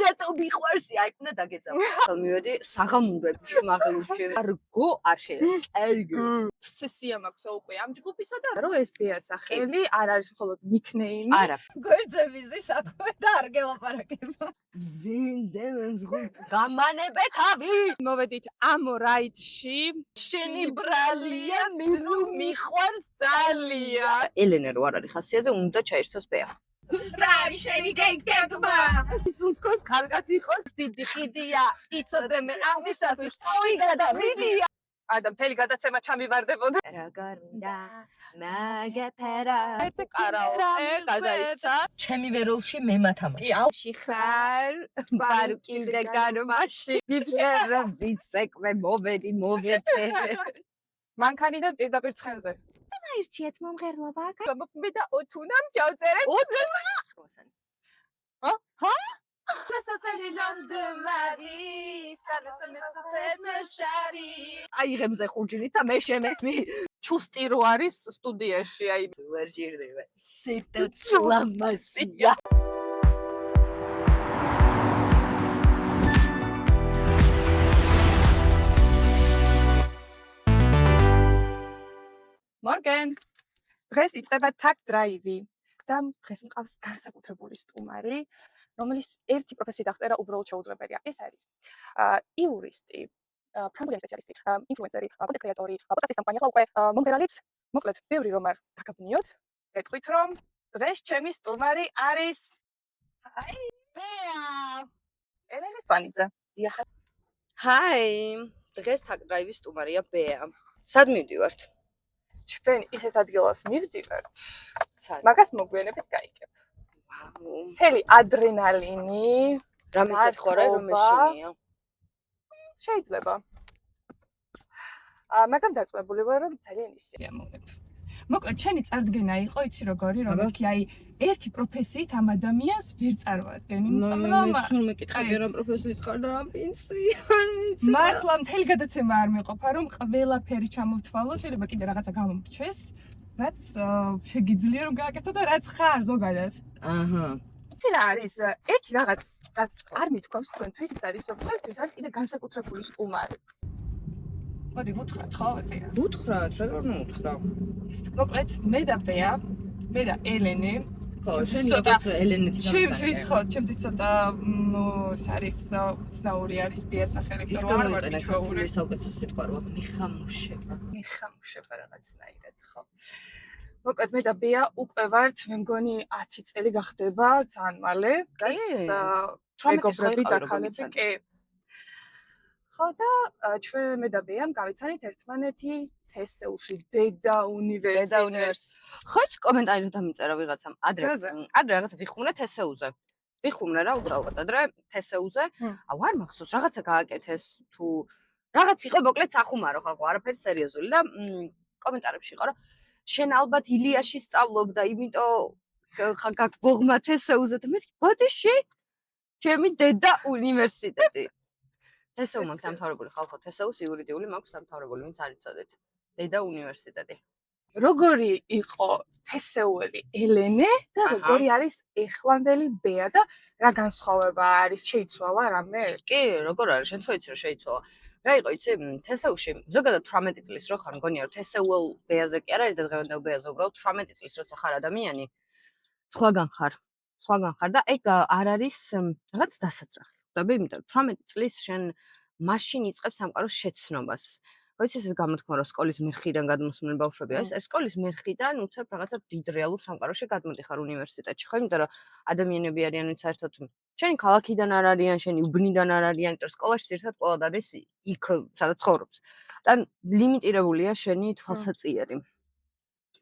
რატო მიყვარსი? აი, უნდა დაგეწავა. მივედი საღამოებში მაღლუში. არგო არ შეიძლება. ობსესია მაქვს უკვე ამ ჯგუფისა და რომ ეს ბეა სახელი არ არის მხოლოდ ნიკნეიმი. არა. გვერდზებიზი საქმე და არ გელაპარაკება. ზინდენს გამანებე თავი. მოვედით ამ რაიტში. შენი ბრალია მილუ მიყვარს ძალიან. ელენე რო არ არის ხასიათზე, უნდა ჩაირთოს ბეა. რა არის შენი გეგმა? ის უთქოს კარგად იყოს, დიდი ხიდია. იცოდე მე ამისათვის თავი გადავიდია. და მთელი გადაცემა ჩამივარდებოდა. რა გარდა მაგეთერა. ერთი კარაოკე გადაიცა. ჩემი ვეროლში მემათამა. კი, აუში ხარ. ბარუ კიდე განმაში. ვიფერა ვიცეკვე მოვედი მოვეთე. მანქანიდან პირდაპირ ცხენზე. ერთიეთ მომღერლობა. მე და ოთუნამ ჩავწერე. აიღემზე ხუჯინით და მე შემეცმი. ჩუსტი რო არის სტუდიაში, აი ვერ ჭირდება. სიტუცლამასია. მორგენ. დღეს იწყება tag drive-ი და დღეს მყავს განსაკუთრებული სტუმარი, რომელიც ერთი პროფესიით აღწერა უბრალოდ შეუძლებელია. ეს არის იურისტი, ფრანგული სპეციალისტი, ინფლუენსერი, კონტენტ კრეატორი, პოდკასტის სამყარო, ახლა უკვე მომღერალიც. მოკლედ, ბევრი რომ არ გაგაბნიოთ, გეტყვით რომ დღეს ჩემი სტუმარი არის ბეა. ელენე სვანიძე. ჰაი, დღეს tag drive-ის სტუმარია ბეა. სად მივდივართ? ჩვენ ისეთ ადგილას მივდივართ. მაგას მოგვიანებით გაიგებ. მთელი ადრენალინი, რამის ეთქორე რომ მეშინია. შეიძლება. მაგრამ დაწყვეტილი ვარ რომ ძალიან ისე ამოვნებ. მოკლედ, შენი წარდგენა იყო, იცი როგორი, რომ მეთქი აი ერთი პროფესიით ამ ადამიანს ვერ წარმოადგენი. მე სულ მეკითხები რა პროფესიის ხარ და რა პენსია არ ვიცი. მართლა მთელი გადაცემა არ მეყოფა, რომ ყველაფერი ჩამოვთვალო, შეიძლება კიდე რაღაცა გამომრჩეს, რაც შეგიძლია რომ გააკეთო და რაც ხარ ზოგადად. აჰა. იცი რა არის? ერთი რაღაც არ მithქვამს თქვენთვის, ის არის რომ თქვენთვის არის კიდე განსაკუთრებული სტუმარი. მოდი ვუთხრათ, ხო, ბეა? ვუთხრათ, რა არ მოვუთხრა. მოკლედ, მე და ბეა, მე და ელენე. ხო, შენ როგორც ელენეთი ჩემთვის ხო, ჩემთვის ცოტა ეს არის უცნაური არის ბეა სახელი, ის რომ არ ვარ გამოიყენა ჩვეულის. ქართული საუკეთესო სიტყვა რა მიხამუშება. მიხამუშება რაღაცნაირად, ხო. მოკლედ, მე და ბეა უკვე ვართ, მე მგონი 10 წელი გახდება ძალიან მალე. მეგობრები და ქალები, კი. ხო და ჩვენ მე და ბეამ გავიცანით ერთმანეთი თესეულში, დედა უნივერსიტეტში. ხო, კომენტარი დამიწერა ვიღაცამ. ადრე რაღაცა ვიხმუნე თესეულზე. ვიხმუნე რა უბრალოდ ადრე თესეულზე. აუ არ მახსოვს, რაღაცა გააკეთეს თუ რაღაც იყო, მოკლედ სახუმარო ხალხო, არაფერი სერიოზული და კომენტარებში იყო რა. შენ ალბათ ილიაში სწავლობდა, იმიტომ გაგბოღმა თესეულზე და მეთქი, ბოდიში? ჩემი დედა უნივერსიტეტი. თესეულ მაქვს დამთავრებული ხალხო, თესეულს იურიდიული მაქვს დამთავრებული, ვინც არ იცოდეთ. დედა უნივერსიტეტი. როგორი იყო თესეული ელენე და როგორი არის ეხლანდელი ბეა და რა განსხვავება არის? შეიცვალა რამე? კი, როგორ არის? შენ თვითონ რა შეიცვალა? რა იყო, იცი, თესეულში ზოგადად 18 წლის რო ხარ, მგონია რომ თესეულ ბეაზე კი არ არის და დღევანდელ ბეაზე, უბრალოდ 18 წლის როცა ხარ ადამიანი, სხვაგან ხარ და ეგ არ არის რაღაც დასაწყისი. ხდები, იმიტომ რომ 18 წლის შენ მაშინ იწყებს სამყაროს შეცნობას. ვიცი ეს გამოთქმა რომ სკოლის მერხიდან გადმოსმენ ბავშვები არის, ეს სკოლის მერხიდან უცებ რაღაცა დიდ რეალურ სამყაროში გადმოდიხარ უნივერსიტეტში, ხო? იმიტომ რომ ადამიანები არიან ვინც საერთოდ შენი ქალაქიდან არ არიან, შენი უბნიდან არ არიან, იმიტომ რომ სკოლაში ერთად ყველა დადეს იქ სადაც ცხოვრობს. და ლიმიტირებულია შენი თვალსაწიერი.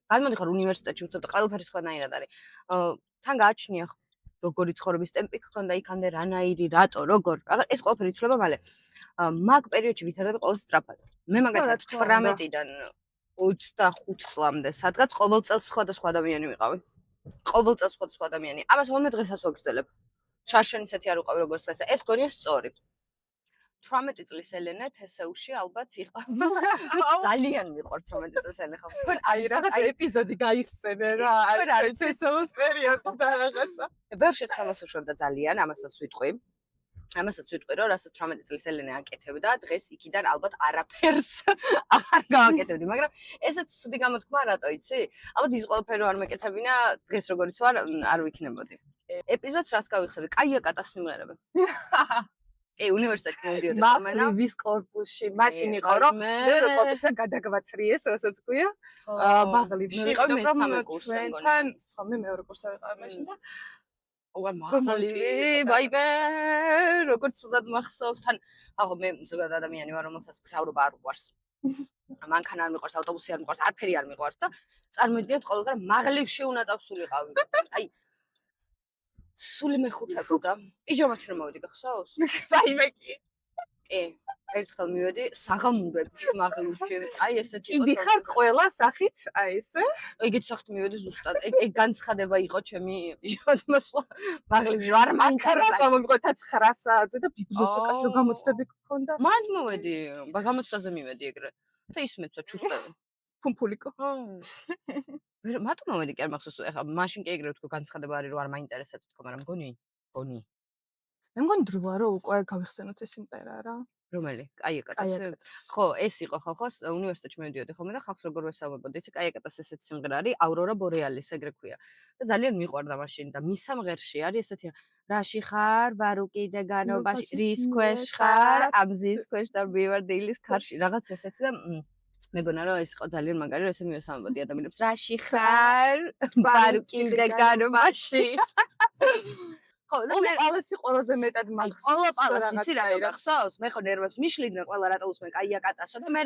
გადმოდიხარ უნივერსიტეტში, უცებ ყველაფერი სხვანაირად არის. თან გააჩნია როგორი ცხოვრების ტემპი გქონდა იქამდე, რანაირი, რატო, როგორ. ეს ყველაფერი იცვლება მალე. მაგ პერიოდში ვითარდება ყველაზე სწრაფად. მე მაგალითად 18-დან 25 წლამდე სადღაც ყოველ წელს სხვადასხვა ადამიანი ვიყავი. ყოველ წელს სხვადასხვა ადამიანი. ამას მე დღესაც ვაგრძელებ. შარშენ ისეთი არ უყავი როგორც დღეს. ეს გონია სწორი. 18 წლის ელენე თესეულში ალბათ იყო. ძალიან მიყვარს 18 წლის ელენე ხალხი. აი რაღაც ეპიზოდი გაიხსენე რა. აი თესეულის პერიოდი და რაღაცა. ბევრ შეცდომას უშვებდა ძალიან, ამასაც ვიტყვი. ამასაც ვიტყვი, რომ რასაც 18 წლის ელენე აკეთებდა, დღეს იქიდან ალბათ არაფერს აღარ გააკეთებდი, მაგრამ ესეც ცუდი გამოთქმა რატო იცი? ალბათ ის ყველაფერი არ მეკეთებინა, დღეს როგორიც ვარ, არ ვიქნებოდი. ეპიზოდს რას გავიხსენე? კაია კატას სიმღერები. კი, უნივერსიტეტში მოვიდიოდი ხოლმე. ვის კორპუსში მაშინ იყო რომ მე კორპუსთან გადაგვათრიეს, რასაც ქვია. მაღლიბში ვიყავი მესამე კურსზე მგონი. ჩვენთან, ხო, მე მეორე კურსზე ვიყავი მაშინ და მაღლიბი, ვაიმე, როგორც ცუდად მახსოვს, თან, ახო მე ზოგადად ადამიანი ვარ, რომელსაც გზავრობა არ უყვარს. მანქანა არ მიყვარს, ავტობუსი არ მიყვარს, არაფერი არ მიყვარს და წარმოიდგინეთ ყოველდღე მაღლიბში უნდა წავსულიყავი. აი სული მეხუთებოდა. პიჟამაში რომ მოვიდი, გახსოვს? ვაიმე კი. კი. ერთხელ მივედი საღამოებში მაღლიბში. აი ესეთი იყო. იდი ხარ ყველა სახით, აი ესე. ეგეთ სახით მივედი ზუსტად. ეგ განცხადება იყო ჩემი პიჟამაში მაღლიბში. არ მანქანა გამომიყვეთა 9 საათზე და ბიბლიოთეკაში რომ გამოცდები გქონდა. მანდ მოვედი, გამოცდაზე მივედი ეგრე. და ისმეცა ჩუსტები. ფუმფულიკო. მარტო მოვედი კი არ მახსოვს. ეხლა მაშინ კი ეგრე ვთქო განცხადება არის რომ არ მაინტერესებს თქო, მაგრამ მგონი. მე მგონი დროა რომ უკვე გავიხსენოთ ეს სიმღერა რა. რომელი? კაია კატას. ხო, ეს იყო ხალხოს უნივერსიტეტში მოვიდიოდი ხოლმე და ხალხს როგორ ვესალმებოდი. იცი, კაია კატას ესეთი სიმღერა არის, აურორა ბორეალის ეგრე ქვია. და ძალიან მიყვარდა მაშინ და მის სამღერში არის ესეთი რაში ხარ, ვარო კიდე განობაში, რის ქვეშ ხარ, ამზის ქვეშ და მივარ დილის ქარში, რაღაც ესეთი და მეგონა რომ ეს იყო ძალიან მაგარი, რომ ესე მივესალმებოდი ადამიანებს. რაში ხარ, ვარო კიდე განობაში. ხო, და მე ალესი ყველაზე მეტად მახსოვს. ყოლოპალას იცი რა გახსოვს? მე ხო ნერვებს მიშლიდნენ ყველა რატო უსმენ კაია კატასო და მე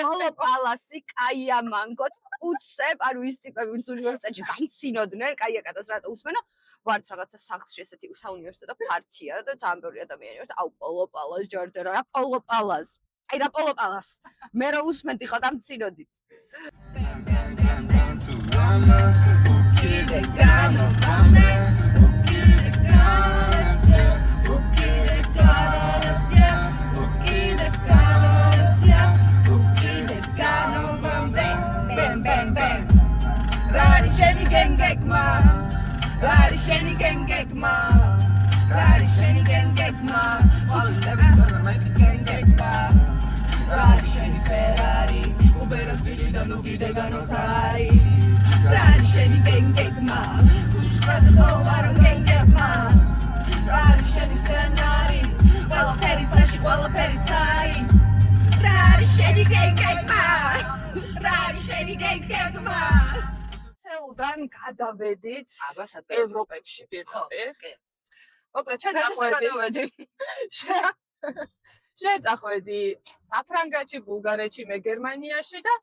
ყოლოპალასი კაია მანგოთ უცებ, ანუ ის ტიპები ვინც უნივერსიტეტში დამცინოდნენ კაია კატას რატო usmeno ვარც რაღაცა სახლში ესეთი საუნივერსიტეტო ფარტია და ძალიან ბევრი ადამიანი ვართ აუ ყოლოპალას ჯორდე რა ყოლოპალას აი რა ყოლოპალას მე რო უსმენდი ხო დამცინოდით უდან გადავედით ევროპებში პირდაპირ. მოკლედ შეწახვედი საფრანგეთში, ბულგარეთში, მე გერმანიაში და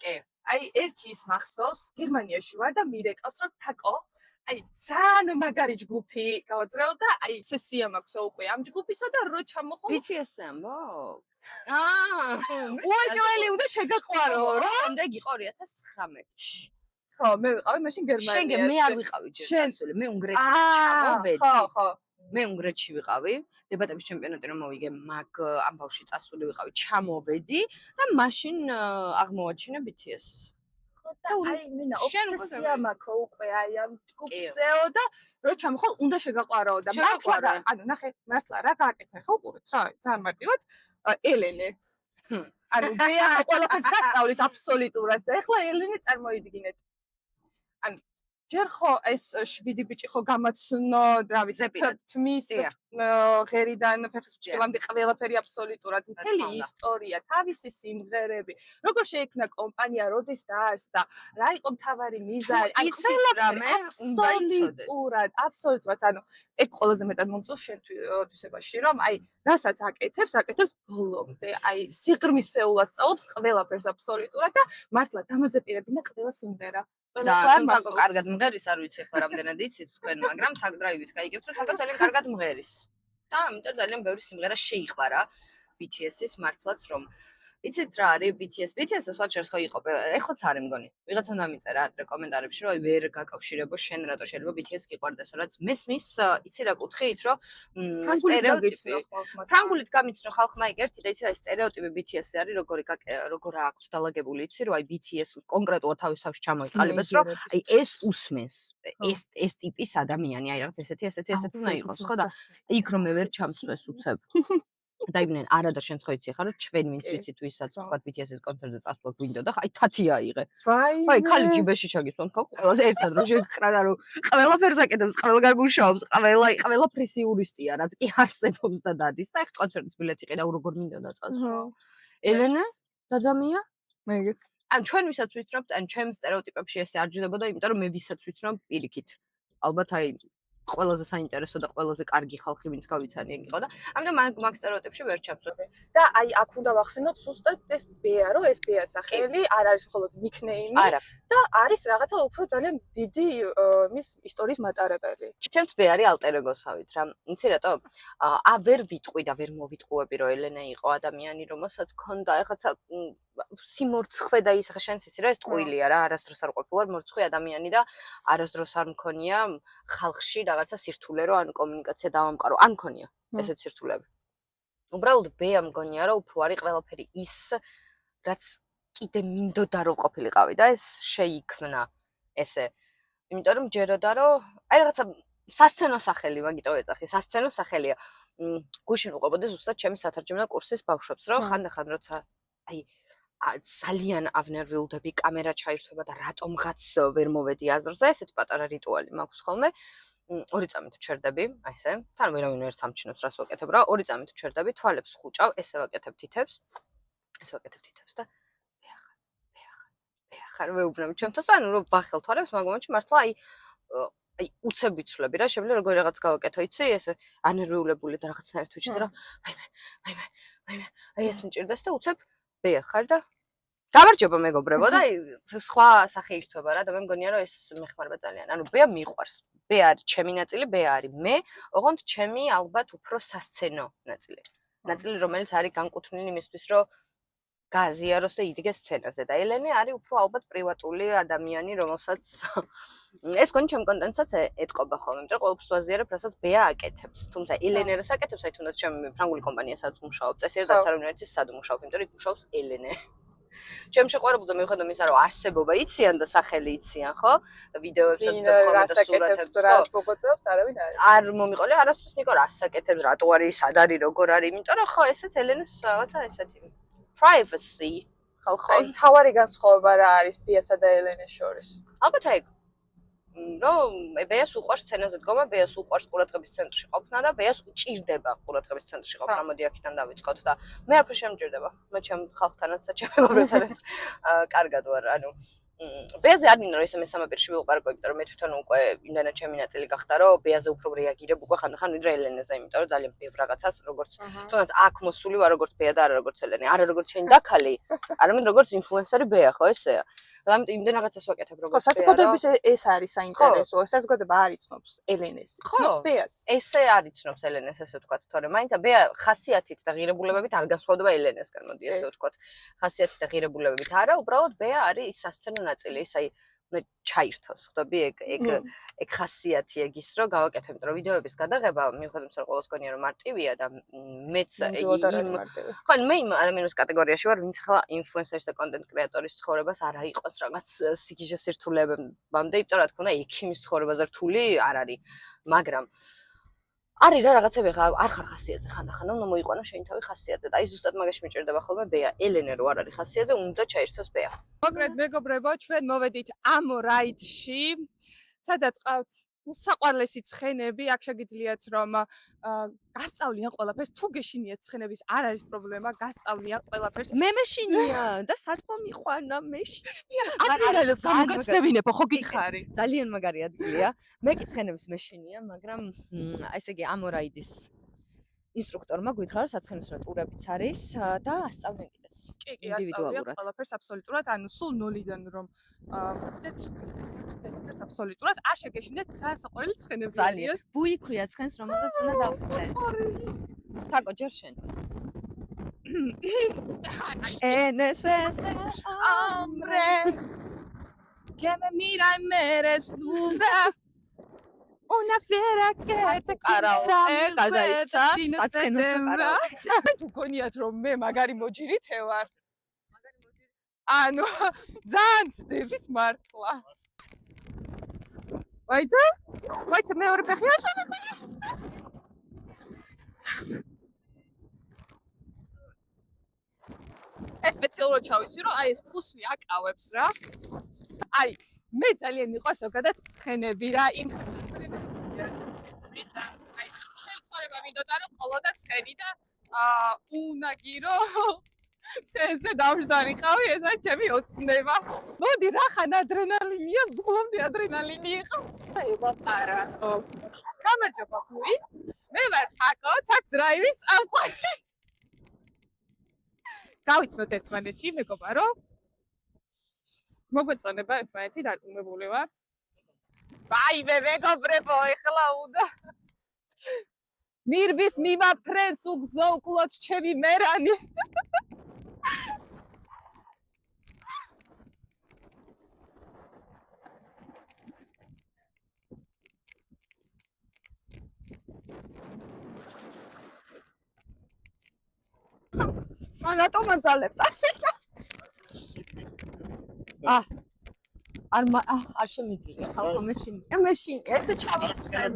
აი ერთი ის მახსოვს, გერმანიაში ვარ და მირეკავს რომ თაკო აი ძალიან მაგარი ჯგუფი გავაძრეო და აი სესია მაქვს უკვე ამ ჯგუფისა და რო ჩამოხო BTS-ი ამბო? უაჯველი უნდა შეგაყვარო რა. შემდეგ იყო 2019-ში. ხო, მე ვიყავი მაშინ გერმანიაში. შენ მე არ ვიყავი ჯერ, მე უნგრეთში ჩამოვედი. ხო. მე უნგრეთში ვიყავი, დებატების ჩემპიონატი რომ მოვიგე, მაგ ამ ბავშვი წასული ვიყავი, ჩამოვედი და მაშინ აღმოვაჩინე BTS. და აი მინა ობსესია მაქვს უკვე აი ამ ჯგუფსეო და რო ჩამოხო უნდა შეგაყვარო და მართლა ანუ ნახე მართლა რა გააკეთე ხო უყურეთ რა ძალიან მარტივად ელენე ანუ მე ყველაფერს გასწავლით აბსოლუტურად და ეხლა ელენე წარმოიდგინეთ ანუ ჯერ ხო ეს 7 ბიჭი ხო გამაცნო რა ვიცი თმის ღერიდან ფეხბურთელამდე ყველაფერი აბსოლუტურად მთელი ისტორია თავისი სიმღერები როგორ შეიქმნა კომპანია როდის დაარსდა რა იყო მთავარი მიზანი აი ყველაფერი აბსოლუტურად ანუ ეგ ყველაზე მეტად მომწონს შენ თვისებაში რომ აი რასაც აკეთებს ბოლომდე აი სიღრმისეულად სწავლობს ყველაფერს აბსოლუტურად და მართლა დამაზეპირებინა ყველა სიმღერა და თუმცა კარგად მღერის არ ვიცი ხო რამდენად იცით თქვენ მაგრამ tag drive-ით გაიგებთ რომ შეგა ძალიან კარგად მღერის და ამიტომ ძალიან ბევრი სიმღერა შეიყვარა BTS-ის მართლაც რომ იცით რა არის BTS-ს სხვა შეხო იყო. ეხლაც არის მგონი. ვიღაცამ დამიწერა რეკომენდარებში, რომ ვერ გაკავშირებო შენ რატო შეიძლება BTS გიყვარდესო, რაც მესმის, იცი რა კუთხით, რომ ფრანგულით გამიცნო ხალხმა იქ ერთი და იცი რა სტერეოტიპი BTS-ი არის, როგორ აქვს დალაგებული, იცი რომ აი BTS კონკრეტულად თავის თავში ჩამოიწყალიბეს, რომ აი ეს უსმენს, ეს ტიპის ადამიანი, აი რაღაც ესეთი უნდა იყოს, ხო და იქ რომ მე ვერ ჩამწვეს უცებ. დაიბნენ არა და შენ ხო იცი ხარ რომ ჩვენ ვინც ვიცით ვისაც თქვა BTS-ის კონცერტზე წასვლა გვინდოდა ხა აი თათი აიღე. აი ხალი ჯიბეში ჩაგისვან ხო ყველაზე ერთად რომ შეგხრა რომ ყველაფერს აკეთებს, ყველგან მუშაობს, ყველა პრესიურისტია რაც კი არსებობს და დადის და აი კონცერტის ბილეთი ყიდა როგორ მინდოდა წასვლა. ელენე დადამია მეგეც ან ჩვენ ვისაც ვიცნობთ ან ჩემ სტერეოტიპებში ესე არ ჯდებოდა იმიტომ რომ მე ვისაც ვიცნობ პირიქით. ალბათ აი ყველაზე საინტერესო და ყველაზე კარგი ხალხი ვინც გავიცანი ეგ იყო და ამიტომ მაგ სტერეოტიპში ვერ ჩავსვები. და აი აქ უნდა ვახსენოთ ზუსტად ეს ბეა, რომ ეს ბეა სახელი არ არის მხოლოდ ნიკნეიმი და არის რაღაცა უფრო ძალიან დიდი მის ისტორიის მატარებელი. ჩემს ბეა არის ალტერ-ეგოსავით რა. იცი რატო? ვერ ვიტყვი და ვერ მოვიტყუები რომ ელენე იყო ადამიანი რომელსაც ქონდა ეხაცა სიმორცხვე და ის ხა შენს ისი რა ეს ტყუილია რა არასდროს არ ყოფილა მორცხვე ადამიანი და არასდროს არ მქონია ხალხში რაღაცა სირთულე რომ ან კომუნიკაცია დავამყარო ან მქონია ესეთ სირთულეები. უბრალოდ ბეა მგონია რომ უფრო არის ყველაფერი ის რაც კიდე მინდოდა რომ ყოფილიყავი და ეს შეიქმნა ესე. იმიტომ რომ ჯეროდა რომ აი რაღაცა სასცენო სახელი მაგიტო ეძახი სასცენო სახელია. გუშინ ვუყურებოდი ზუსტად ჩემი სათარჯამო კურსის ბავშვებს რომ ხანდახან როცა აი ძალიან ავნერვიულდები კამერა ჩაირთვება და რატომღაც ვერ მოვედი აზრზე ესეთი პატარა რიტუალი მაქვს ხოლმე 2 წამით ვჩერდები აი ესე თან ვერავინ ვერ სამჩინოს რას ვაკეთებ რა 2 წამით ვჩერდები თვალებს ხუჭავ ესე ვაკეთებ თითებს და ბეახარ ვეუბნებ ჩემთოს ანუ რომ ვახელ თვალებს მაგ მომენტში მართლა აი უცებ ვიცვლები რა შეგვიძლია როგორ რაღაც გავაკეთო იცი ესე ანერვიულებული და რაღაცნაირად ვიჭდი რა ვაიმე აი ეს მჭირდეს და უცებ ბეახარ და გამარჯობა მეგობრებო და სხვა სახე ირთვება რა და მე მგონია რომ ეს მეხმარება ძალიან. ანუ ბეა მიყვარს. ბეა არის ჩემი ნაწილი, ბეა არის მე, ოღონდ ჩემი ალბათ უფრო სასცენო ნაწილი. ნაწილი რომელიც არის განკუთვნილი იმისთვის რომ გააზიაროს და იდგეს სცენაზე და ელენე არის უფრო ალბათ პრივატული ადამიანი რომელსაც ეს მგონი ჩემ კონტენტსაც ეტყობა ხოლმე, იმიტომ რომ ყველაფერს ვაზიარებ, რასაც ბეა აკეთებს. თუმცა ელენე რას აკეთებს, აი თუნდაც ჩემი ფრანგული კომპანიასაც ვმუშაობ, წესიერად არ არის ის სად ვმუშაობ, იმიტომ რომ იქ მუშაობს ელენე. ჩემ შეყვარებულზე მივხვდები იმის რომ არსებობა იციან და სახელი იციან, ხო? და ვიდეოებსაც და კომენტარებს რას მოგოწევს, არავინ არის. არ მომიყოლე, არასდროს ნიკო რას აკეთებს, რატო არის, სად არის, როგორ არის, იმიტომ რომ ხო, ესეც ელენეს რაღაცა ესეთი privacy ხალხო. აი, თავარი განსხვავება რა არის ბეასა და ელენეს შორის? ალბათ აი რომ ბეას უყვარს სცენაზე დგომა, ბეას უყვარს ყურადღების ცენტრში ყოფნა და ბეას უჭირდება ყურადღების ცენტრში ყოფნა. მოდი აქედან დავიწყოთ და მე არაფერ შემჭირდება. მე ჩემ ხალხთანაც და ჩემ მეგობრებთანაც კარგად ვარ. ანუ ბეაზე არ მინდა რომ ესე მესამე პირში ვიყარკო, იმიტომ რომ მე თვითონ უკვე იმდანაც ჩემი ნაწილი გახდა რომ ბეაზე უფრო რეაგირებ უკვე ხანდახან ვიდრე ელენეზე, იმიტომ რომ ძალიან ბევრ რაღაცას როგორც თუნდაც აქ მოსული ვარ როგორც ბეა და არა როგორც ელენე. არა როგორც შენი დაქალი, არამედ როგორც ინფლუენსერი ბეა, ხო ესეა. ამიტომ იმდენ რაღაცას ვაკეთებ როგორც ბეა. საზოგადოების ეს არის საინტერესო. საზოგადოება არ იცნობს ელენეს, იცნობს ბეას. ესე არ იცნობს ელენეს, ესე ვთქვათ, თორემ მაინც ბეა ხასიათით და ღირებულებებით არ განსხვავდება ელენესგან, მოდი ესე ვთქვათ. ხასიათით და ღირებულებებით არა, უბრალოდ ბეა არის ის სასცენო ნაწილი, ის აი ჩაირთოს, ხვდები, ეგ ხასიათი ეგ ის რომ გავაკეთებ, იმიტომ რომ ვიდეოების გადაღება მივხვდები რომ ყველას გონია რომ მარტივია და მეც ხო, მე იმ ადამიანების კატეგორიაში ვარ, ვინც ახლა ინფლუენსერის და კონტენტ კრეატორის ცხოვრებას არ აიყოს რაღაც სიკიჟე სირთულებამდე, იმიტომ რა თქმა უნდა, ექიმის ცხოვრებაზე რთული არ არის, მაგრამ არის რა რაღაცები ხა არ ხარ ხასიათზე ხანდახან უნდა მოიყვანო შენი თავი ხასიათზე და აი ზუსტად მაგაში მიჭირდება ხოლმე ბეა ელენე რო არ არის ხასიათზე უნდა ჩაირთოს ბეა. მოკლედ მეგობრებო, ჩვენ მოვედით ამ რაიდში, სადაც ყავთ საყვარლესი ცხენები, აქ შეგიძლიათ რომ გასწავლიან ყველაფერს, თუ გეშინიათ ცხენების არ არის პრობლემა, გასწავლიან ყველაფერს. მე მეშინია და სათქო მიყვანა მეშინია. არა, გამოგაცდებინებო, ხო გითხარი. ძალიან მაგარი ადგილია. მე კი ცხენებს მეშინია, მაგრამ ესე იგი ამორაიდის ინსტრუქტორმა გითხრა რომ საცხენოსნო ტურებიც არის და ასწავლენ კიდეც. კი, ასწავლიან ყველაფერს აბსოლუტურად, ანუ სულ 0-დან რომ მოვიდეთ ყველაფერს აბსოლუტურად არ შეგეშინდეთ ძალიან საყვარელი ცხენები. ძალიან. ბუი ქვია ცხენს, რომელზეც უნდა დავსხდე. თაკო ჯერ შენ. NSS amre que me mira y me desnuda una fiera que te კარაოკე გადაიცა საცხენოს და კარაოკე. თუ გონიათ რომ მე მაგარი მოჯირითე ვარ ანუ ძალიან ცდებით მართლა ვაიცა მეორე ფეხი არ შემეხვია ეს სპეციალურად ჩავიცი რომ აი ეს ფუსლი აკავებს რა აი მე ძალიან მიყვარს ზოგადად ცხენები რა იმ აი ხელწოება მინდოდა რომ ყოლოდა ცხენი და უნაგი რომ ცხენზე დავждარიყავი ეს არის ჩემი ოცნება მოდი რახან ადრენალინია ბოლომდე ადრენალინი იყავს აი ვაპარა გამარჯობა გუი მე ვარ თაკო თაკ დრაივის წამყვანი გავიცნოთ ერთმანეთი მეგობრებო რომ მოგვეწონება ერთმანეთი დაკუმებული ვარ ვაიმე მეგობრებო ეხლა უნდა მირბის მიმაფრენს უგზოუკლოთ ჩემი მერანი რატომ აძალებთ? არ შემიძლია ხალხო მეშინ ესე ჩავისწრებ.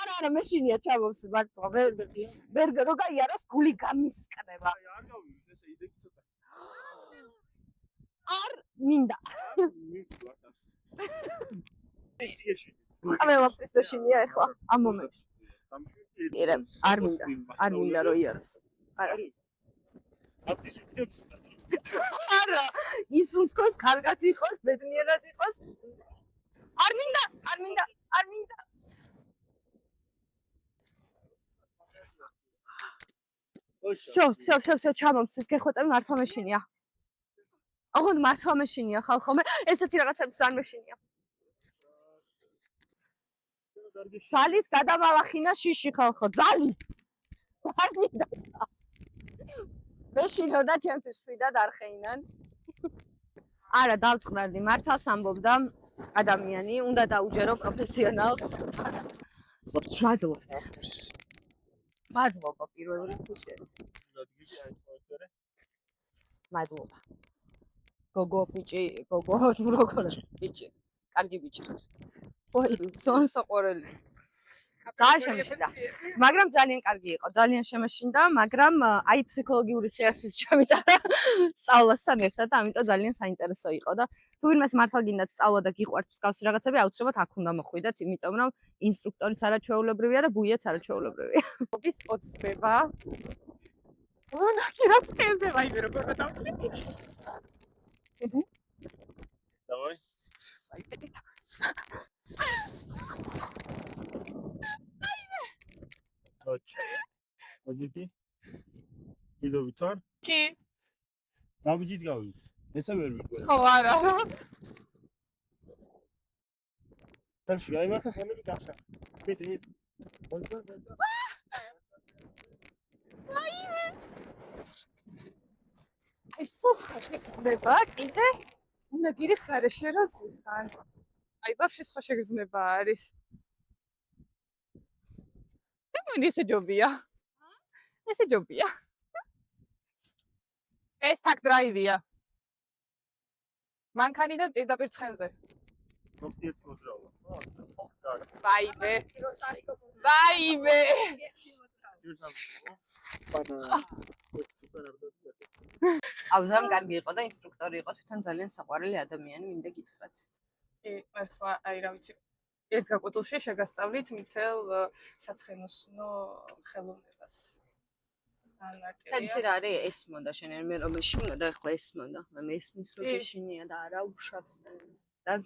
არა მეშინია ჩავოვსი მართლა ვერ რო გაიაროს გული გამისკრება. არ მინდა. ყველაფრის მეშინია ახლა ამ მომენტში. ირე არ მინდა რო იაროს. არა. არა ის უთქოს კარგად იყოს ბედნიერად იყოს არ მინდა всё ჩამომცით გეხოწები მართლა მეშინია ოღონდ მართლა მეშინია ხალხო მე ესეთი რაღაცები ძალიან მეშინია ძალით გადამალახინა შიში ხალხო ძალით არ მინდა მეშინო და ჩემთვის შვიდად არ ხეინან არა დავწყნარდი მართალს ამბობდა ადამიანი უნდა დაუჯერო პროფესიონალს მადლობა პირველი ფუსები მადლობა გოგო ბიჭი გოგო როგორ ბიჭი კარგი ბიჭი ой ძალიან საყვარელი ძალიან შემეშინდა მაგრამ ძალიან კარგი იყო ძალიან შემეშინდა მაგრამ აი ფსიქოლოგიური ხიასის ჩამიტარა სწავლასთან ერთად ამიტომ ძალიან საინტერესო იყო და თუ ვინმეს მართლა გინდათ სწავლა და გიყვართ მსგავსი რაღაცები აუცილებლად აქ უნდა მოხვიდეთ იმიტომ რომ ინსტრუქტორიც არაჩვეულებრივია და ბუიაც არაჩვეულებრივია ის ოცნება უნაკი რაც ხეზე ვაიმე როგორ გადავწყვეტ давай აი პეტიტა Oditi? Kido vitar? კი Dabijit gavi. Esa ver mi? ხო არა Tashi, ay marka xameli gaxa. Beti. აი სულხაში ხდება კიდე უნდა გირის ხარეში რა ზიხარ აი ვაფშე სხვა შეგრძნება არის მე ესე ჯობია ეს თაკ დრაივია მანქანიდან პირდაპირ ცხენზე Noktiet mozrava. ვაიმე აუ ძალიან კარგი იყო და ინსტრუქტორი იყო თვითონ ძალიან საყვარელი ადამიანი მინდა გითხრათ მართლა აი რა ვიცი ერთ გაკვეთილში შეგასწავლით მთელ საცხენოსნო ხელოვნებას თენცი რა არის ესმოდა შენ მე რომელში უნდა და ახლა ესმოდა მე ესმის რომ ეშინია და არა უშავს და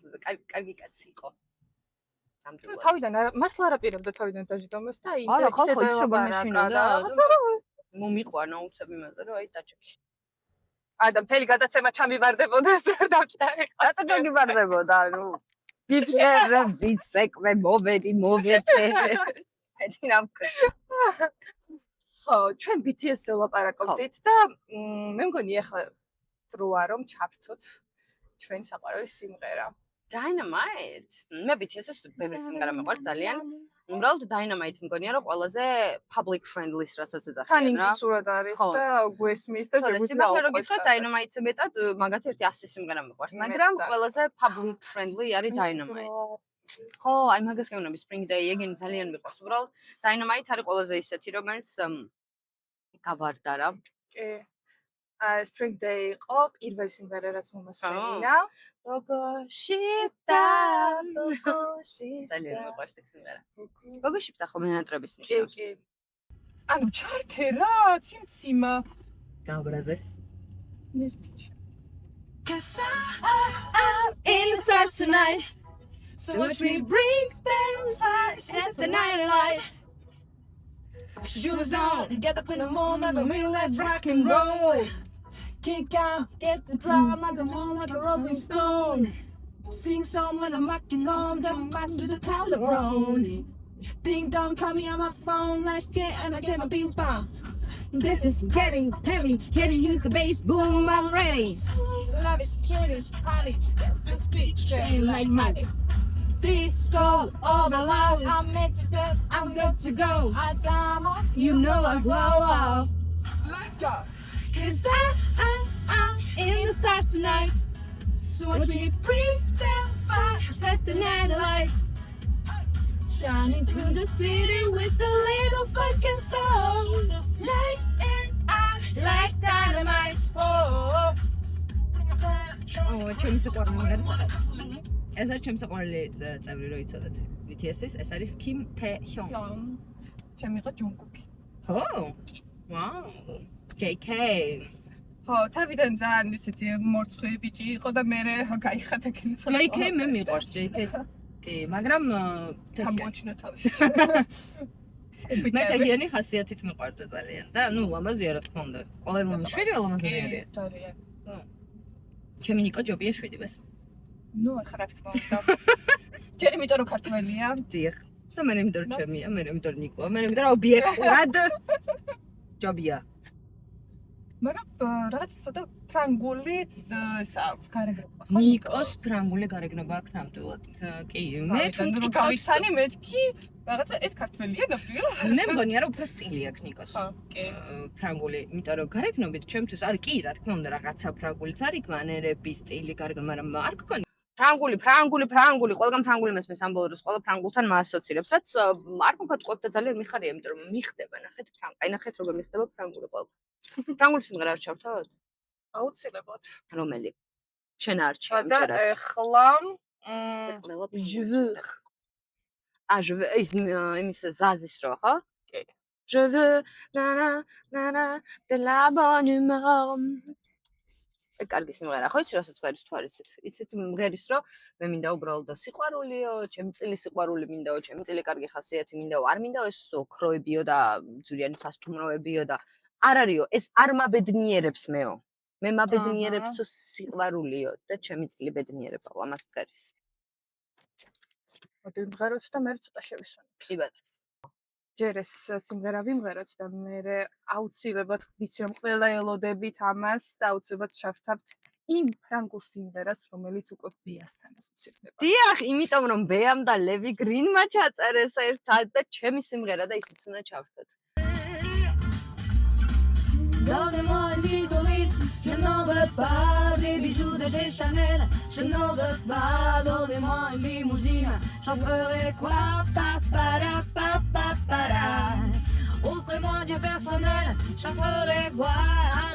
კარგი კაცი იყო ნამდვილად თავიდან მართლა არაპირებდა თავიდან დაჟდომას და აი არა ხო იცოდა მეშინა და მომიყვანა უცებ იმაზე რომ აი დაჭექი და მთელი გადაცემა ჩამივარდებოდა ეს დავჭდა რატო ჩამივარდებოდა ანუ გიფერა ვიცეკმე მოვედი მოვერტე. მეტი რა ვქნა. ხო, ჩვენ BTS-ზე ვლაპარაკობდით და მე მგონი ახლა დროა რომ ჩავთოთ ჩვენ საყვარელი სიმღერა. Dynamite. მე BTS-ს ბევრი სიმღერა მიყვარს ძალიან. უბრალოდ Dynamite მგონია რომ ყველაზე public friendly-ს რასაც თან ეძახიან რა. ინგლისურად არის ხო. და გვესმის და თორე შეგვიძლია სიმღერა რო აუყვეთ გითხრათ კარგად. Dynamite-ზე მეტად მაგათი ერთი 100 სიმღერა მიყვარს, მეც მაგრამ ძალიან. ყველაზე public friendly არის Dynamite. ხო, აი მაგას გეუბნები Spring Day ეგენი ძალიან მიყვარს. უბრალოდ Dynamite არის ყველაზე ისეთი, რომელიც გავარდა რა. კი. Spring Day იყო პირველი სიმღერა რაც მომასმენია. Bogoshipta. ბოგოში. ძალიან მიყვარს ეს სიმღერა. Bogoshipta ხო მენატრების კი, ნიშნავს. კი. ანუ ჩართე რა, ციმციმა. გაუბრაზეს. მერტიჩ. Cause I'm in the stars tonight. So watch me bring them fire, set the night light. Shoes on, get up in the morning, the middle, let's rock and roll. Kick out, get the drum, I go on like a rolling stone. Sing song when I'm walking home, jump back to the Calderone. Ding dong, call me on my phone, let's get and I get my ping pong. This is getting heavy, here to use the bass, boom, I'm ready. Love is curious, honey, this beat train like money. Disco overload, I'm meant to go, I'm good to go. I time up, you know I glow. Let's go. Cause I'm in the stars tonight. So watch me bring them fire, set the night alight. Shining through the city with a little fucking soul. Light and I like dynamite. Oh. ჩემი საყვარელი ეს არის ჩემი საყვარელი წევრი რო იცოდეთ BTS-ის ეს არის Kim Taehyung. ჩემი იყო ჯუნკუკი. ხო? ვაუ. JK. ხო, თავიდან ძალიან ისეთი მორცხვი ბიჭი იყო და მე გაიხადა კენცო. JK მე მიყვარს JK. კი, მაგრამ გამოჩნდა თავის. მე წეგიანი ხასიათით მიყვარდა ძალიან და ნუ ლამაზია რა თქმა უნდა. ყველა შვიდი ლამაზია. ძალიან. ჩემი ნიკო ჯობია შვიდივეს. ნუ ახლა რა თქმა უნდა. ჯერ იმიტომ რომ ქართველია. დიახ. და მე იმიტომ რომ ჩემია, მე იმიტომ რომ ნიკოა, მე იმიტომ რომ ობიექტურად ჯობია. მაგრამ რაღაც ცოტა ფრანგული აქვს გარეგნობა. ნიკოს ფრანგული გარეგნობა აქვს ნამდვილად. კი, მე თუ გავიცანი მეთქი რაღაცა ეს ქართველია ნამდვილად. მე მგონია რომ უფრო სტილი აქვს ნიკოს. ხო, კი. ფრანგული, იმიტომ რომ გარეგნობით ჩემთვის არის კი, რა თქმა უნდა, რაღაცა ფრანგულიც არის, მანერები, სტილი, გარეგნობა, მაგრამ არ გქონია. ფრანგული, ყველგან ფრანგული მესმის ამ ბოლო დროს, ყველა ფრანგულთან მაასოცირებს, რაც არ მოგატყუებთ და ძალიან მიხარია, იმიტომ რომ მიხდება, ნახეთ აი ნახეთ როგორ მიხდება ფრანგული ყველგან. ფრანგული სიმღერა არ ჩავთავთ? აუცილებლად. რომელი? შენ არჩი, და ეხლა Je veux. Ah, je veux იმის ზაზის რო, ხო? კი. Je veux na de la bonne humeur. კარგი სიმღერა, ხო იცი რასაც ვარის თუ არ იცით? იცით მღერის რო მე მინდა უბრალოდ სიყვარულიო, ჩემი წილი სიყვარული მინდაო, ჩემი წილი კარგი ხასიათი მინდაო, არ მინდაო ეს ოქროებიო და ძვირიანი სასტუმროებიო და არ არისო, ეს არ მაბედნიერებს მეო. მე მაბედნიერებს სიყვარულიო და ჩემი წილი ბედნიერებაო ამას მღერის. მოდი ვიმღეროთ და მე ცოტა შევისვენებ. კი ბატონო. ჯერ ეს სიმღერა ვიმღეროთ და მე აუცილებლად ვიცი რომ ყველა ელოდებით ამას და აუცილებლად შევთავთ იმ ფრანგულ სიმღერას რომელიც უკვე ბეასთან ასოცირდება. დიახ, იმიტომ რომ ბეამ და ლევი გრინმა ჩაწერეს ერთად და ჩემი სიმღერა და ისიც უნდა ჩავთოთ. Donnez-moi une citronnette, je n'en veux pas des bijoux de chez Chanel, je n'en veux pas, donnez-moi une limousine, j'en ferai quoi, pa-pa-da-pa-pa-pa-da. Offrez-moi du personnel, j'en ferai quoi,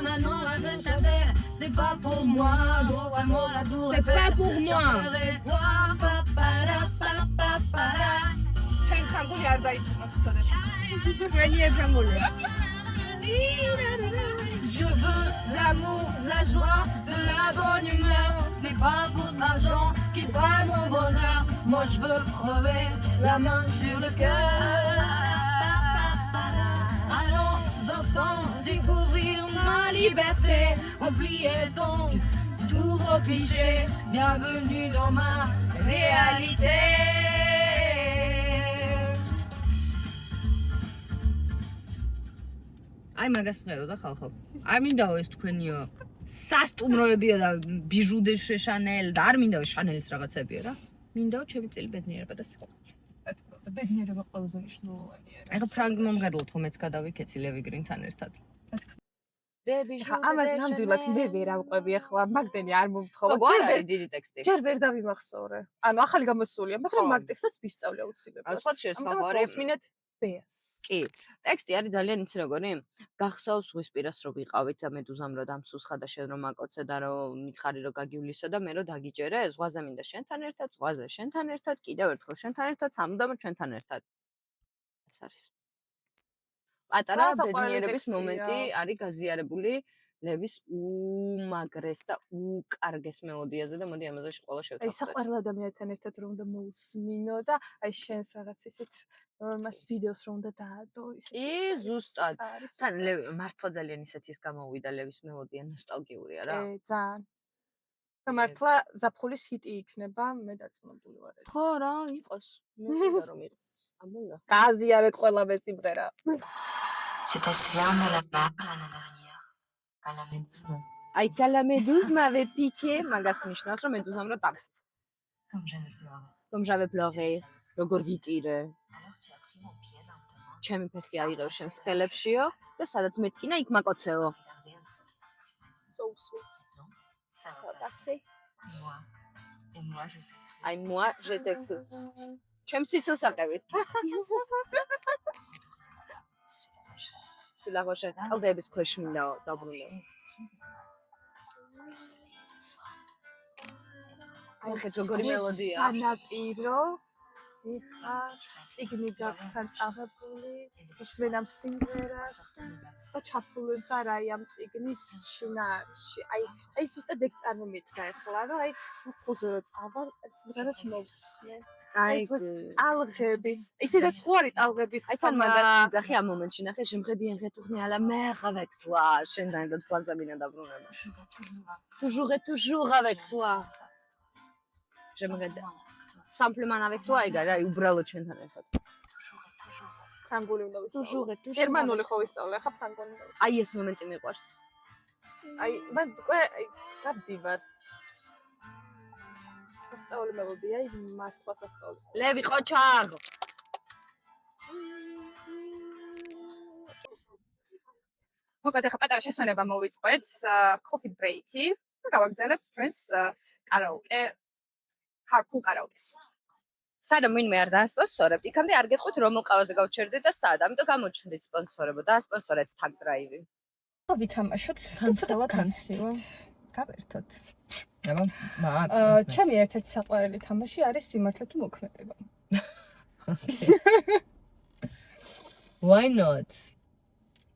maintenant la Neuchâtel, c'est pas pour moi, offrez-moi la tour C'est Eiffel, pas pour moi. j'en ferai quoi, pa-pa-da-pa-pa-pa-da. ჩვენ ფრანგული არ დაიცნოთ ცოტა. ჩვენი ფრანგული. Je veux l'amour, la joie, de la bonne humeur. Ce n'est pas votre argent qui fera mon bonheur. Moi je veux crever la main sur le cœur. Allons ensemble découvrir ma liberté. Oubliez donc tous vos clichés. Bienvenue dans ma réalité. აი მაგას მღერო და ხალხო. არ მინდაო ეს თქვენიო სასტუმროებიო და ბიჟუ დე შანელ და არ მინდაო შანელის რაღაცებიო რა. მინდაო ჩემი წელი ბედნიერება და სიყვარული. ბედნიერება ყველაზე მნიშვნელოვანია. აი ხო ფრანგ მომღერლოთ ხო მეც გადავიქეცი ლევი გრინთან ერთად. ხა ამას ნამდვილად მე ვერ ავყვები ახლა მაგდენი არ მომთხოვა. როგორ არის დიდი ტექსტი? ჯერ ვერ დავიმახსოვრე. ანუ ახალი გამოსულია, მაგრამ მაგ ტექსტსაც ვისწავლე აუცილებლად. აი სხვა შეესაბამება მოსმინეთ ბეას. კი. ტექსტი არის ძალიან იცი როგორი? გახსოვს ზღვისპირას რო ვიყავით და მედუზამ რო დამსუსხა და შენ რომ აკოცე და რომ მითხარი რომ გაგივლისო და მე რო დაგიჯერე, ზღვაზე მინდა შენთან ერთად, ზღვაზე შენთან ერთად, კიდევ ერთხელ შენთან ერთად, სამუდამოდ შენთან ერთად. ეს არის. პატარა ბედნიერების მომენტი არის გაზიარებული ლევის უმაგრეს და უკარგეს მელოდიაზე და მოდი ამაზე ყველა აი შევთავაზოთ. საყვარელ ადამიანთან ერთად რომ უნდა მოусმინო და აი შენს რაღაც ისეთ მას ვიდეოს რომ უნდა დაადო ისეთ. კი, ზუსტად. თან ლევი მართლა ძალიან ისეთი ის გამოვიდა ლევის მელოდია ნოსტალგიურია რა. ძალიან. და მართლა ზაფხულის ჰიტი იქნება, მე დარწმუნებული ვარ ეს. ხო რა, იყოს. მე მინდა რომ იყოს. ამონა. გააზიარეთ ყველა მე სიმღერა. Tu te souviens de la map l'année dernière? Calamedouze. აი კალამედუს m'avait piqué, მაგას ნიშნავს რომ მედუზამ რო ტაკს. Comme j'avais pleuré. Comme j'avais pleuré, როგორ ვიტირე. Alors tu as pris mon pied dans ta main. ჩემი ფეხი აიღევ შენს ხელებშიო და სადაც მეთქინა იქ მაკოცეო. Regardez un sourire. So sweet. Non, ça va Passer. passer. Moi. Et moi, je te crie. აი moi je te cru. ჩემ სიცოცხლეს აყევით. Sur la roche. ყალდების ქვეშ მინდა დაბრუნო. აი ხე როგორი მელოდია. სანაპირო სიხა ციგნი გახსან წაღებული ისვენამ სიმღერას და ჩაფულებს არაი ამ ციგნის შინაარსში აი ის ზუსტად ეგ წარმომიდგა ახლა რომ აი ფუზე რო წავალ სიმღერას მოვსმე აი ალღები ისედაც ხო არის ალღების აი თან მაგარი ძახი ამ მომენტში ნახე შემღებიან ღეთუხნი ალა მე avec toi შენთან და თვალზე მინდა დაბრუნება toujours avec toi შემღედა Simplement avec toi, ეგარი, აი უბრალოდ ჩვენთან ერთად. ფრანგული უნდა Toujours, გერმანული ხო ვისწავლე, ხა ფრანგული. აი ეს მომენტი მიყვარს. აი მან უკვე აი გავდივარ. სასწაული მელოდია, ის მართლა სასწაული. ლევი ყოჩაღ. მოგეთ ახლა პატარა შესანება მოვიწყეთ coffee break-ი და გავაგზავნებთ ჩვენს კარაოკე Carpool karaoke. სანამ ვინმე არ დაასპონსორებთ, იქამდე არ გეტყვით რომელ ყავაზე გავჩერდეთ და სად, ამიტომ გამოჩნდით სპონსორებო და ასპონსორეთ Tag Drive. ხო ვითამაშოთ განცხადად განსივა. გავერთოთ. აბა, ჩემი ერთ-ერთი საყვარელი თამაში არის სიმართლე თუ მოქმედება. Why not?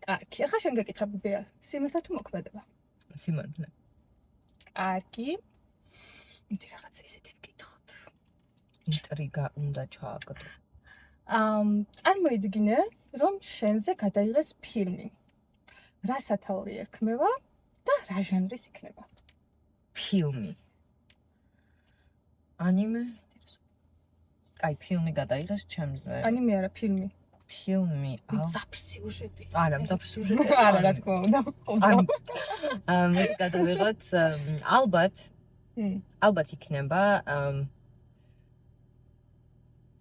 კარგი, ახლა შენ გეკითხები ბეა, სიმართლე თუ მოქმედება? სიმართლე. კარგი. მიდი რაღაცა ისეთი ვკითხოთ. ინტრიგა უნდა ჩააგდო. წარმოიდგინე, რომ შენზე გადაიღეს ფილმი. რა სათაური ერქმევა და რა ჟანრის იქნება? ფილმი. ანიმე? აი, ფილმი გადაიღეს ჩემზე. ანიმე არა, ფილმი. ფილმი. მძაფრ სიუჟეტი. არა, მძაფრ სიუჟეტი. არა, რა თქმა უნდა. მე გადავიღოთ ალბათ იქნება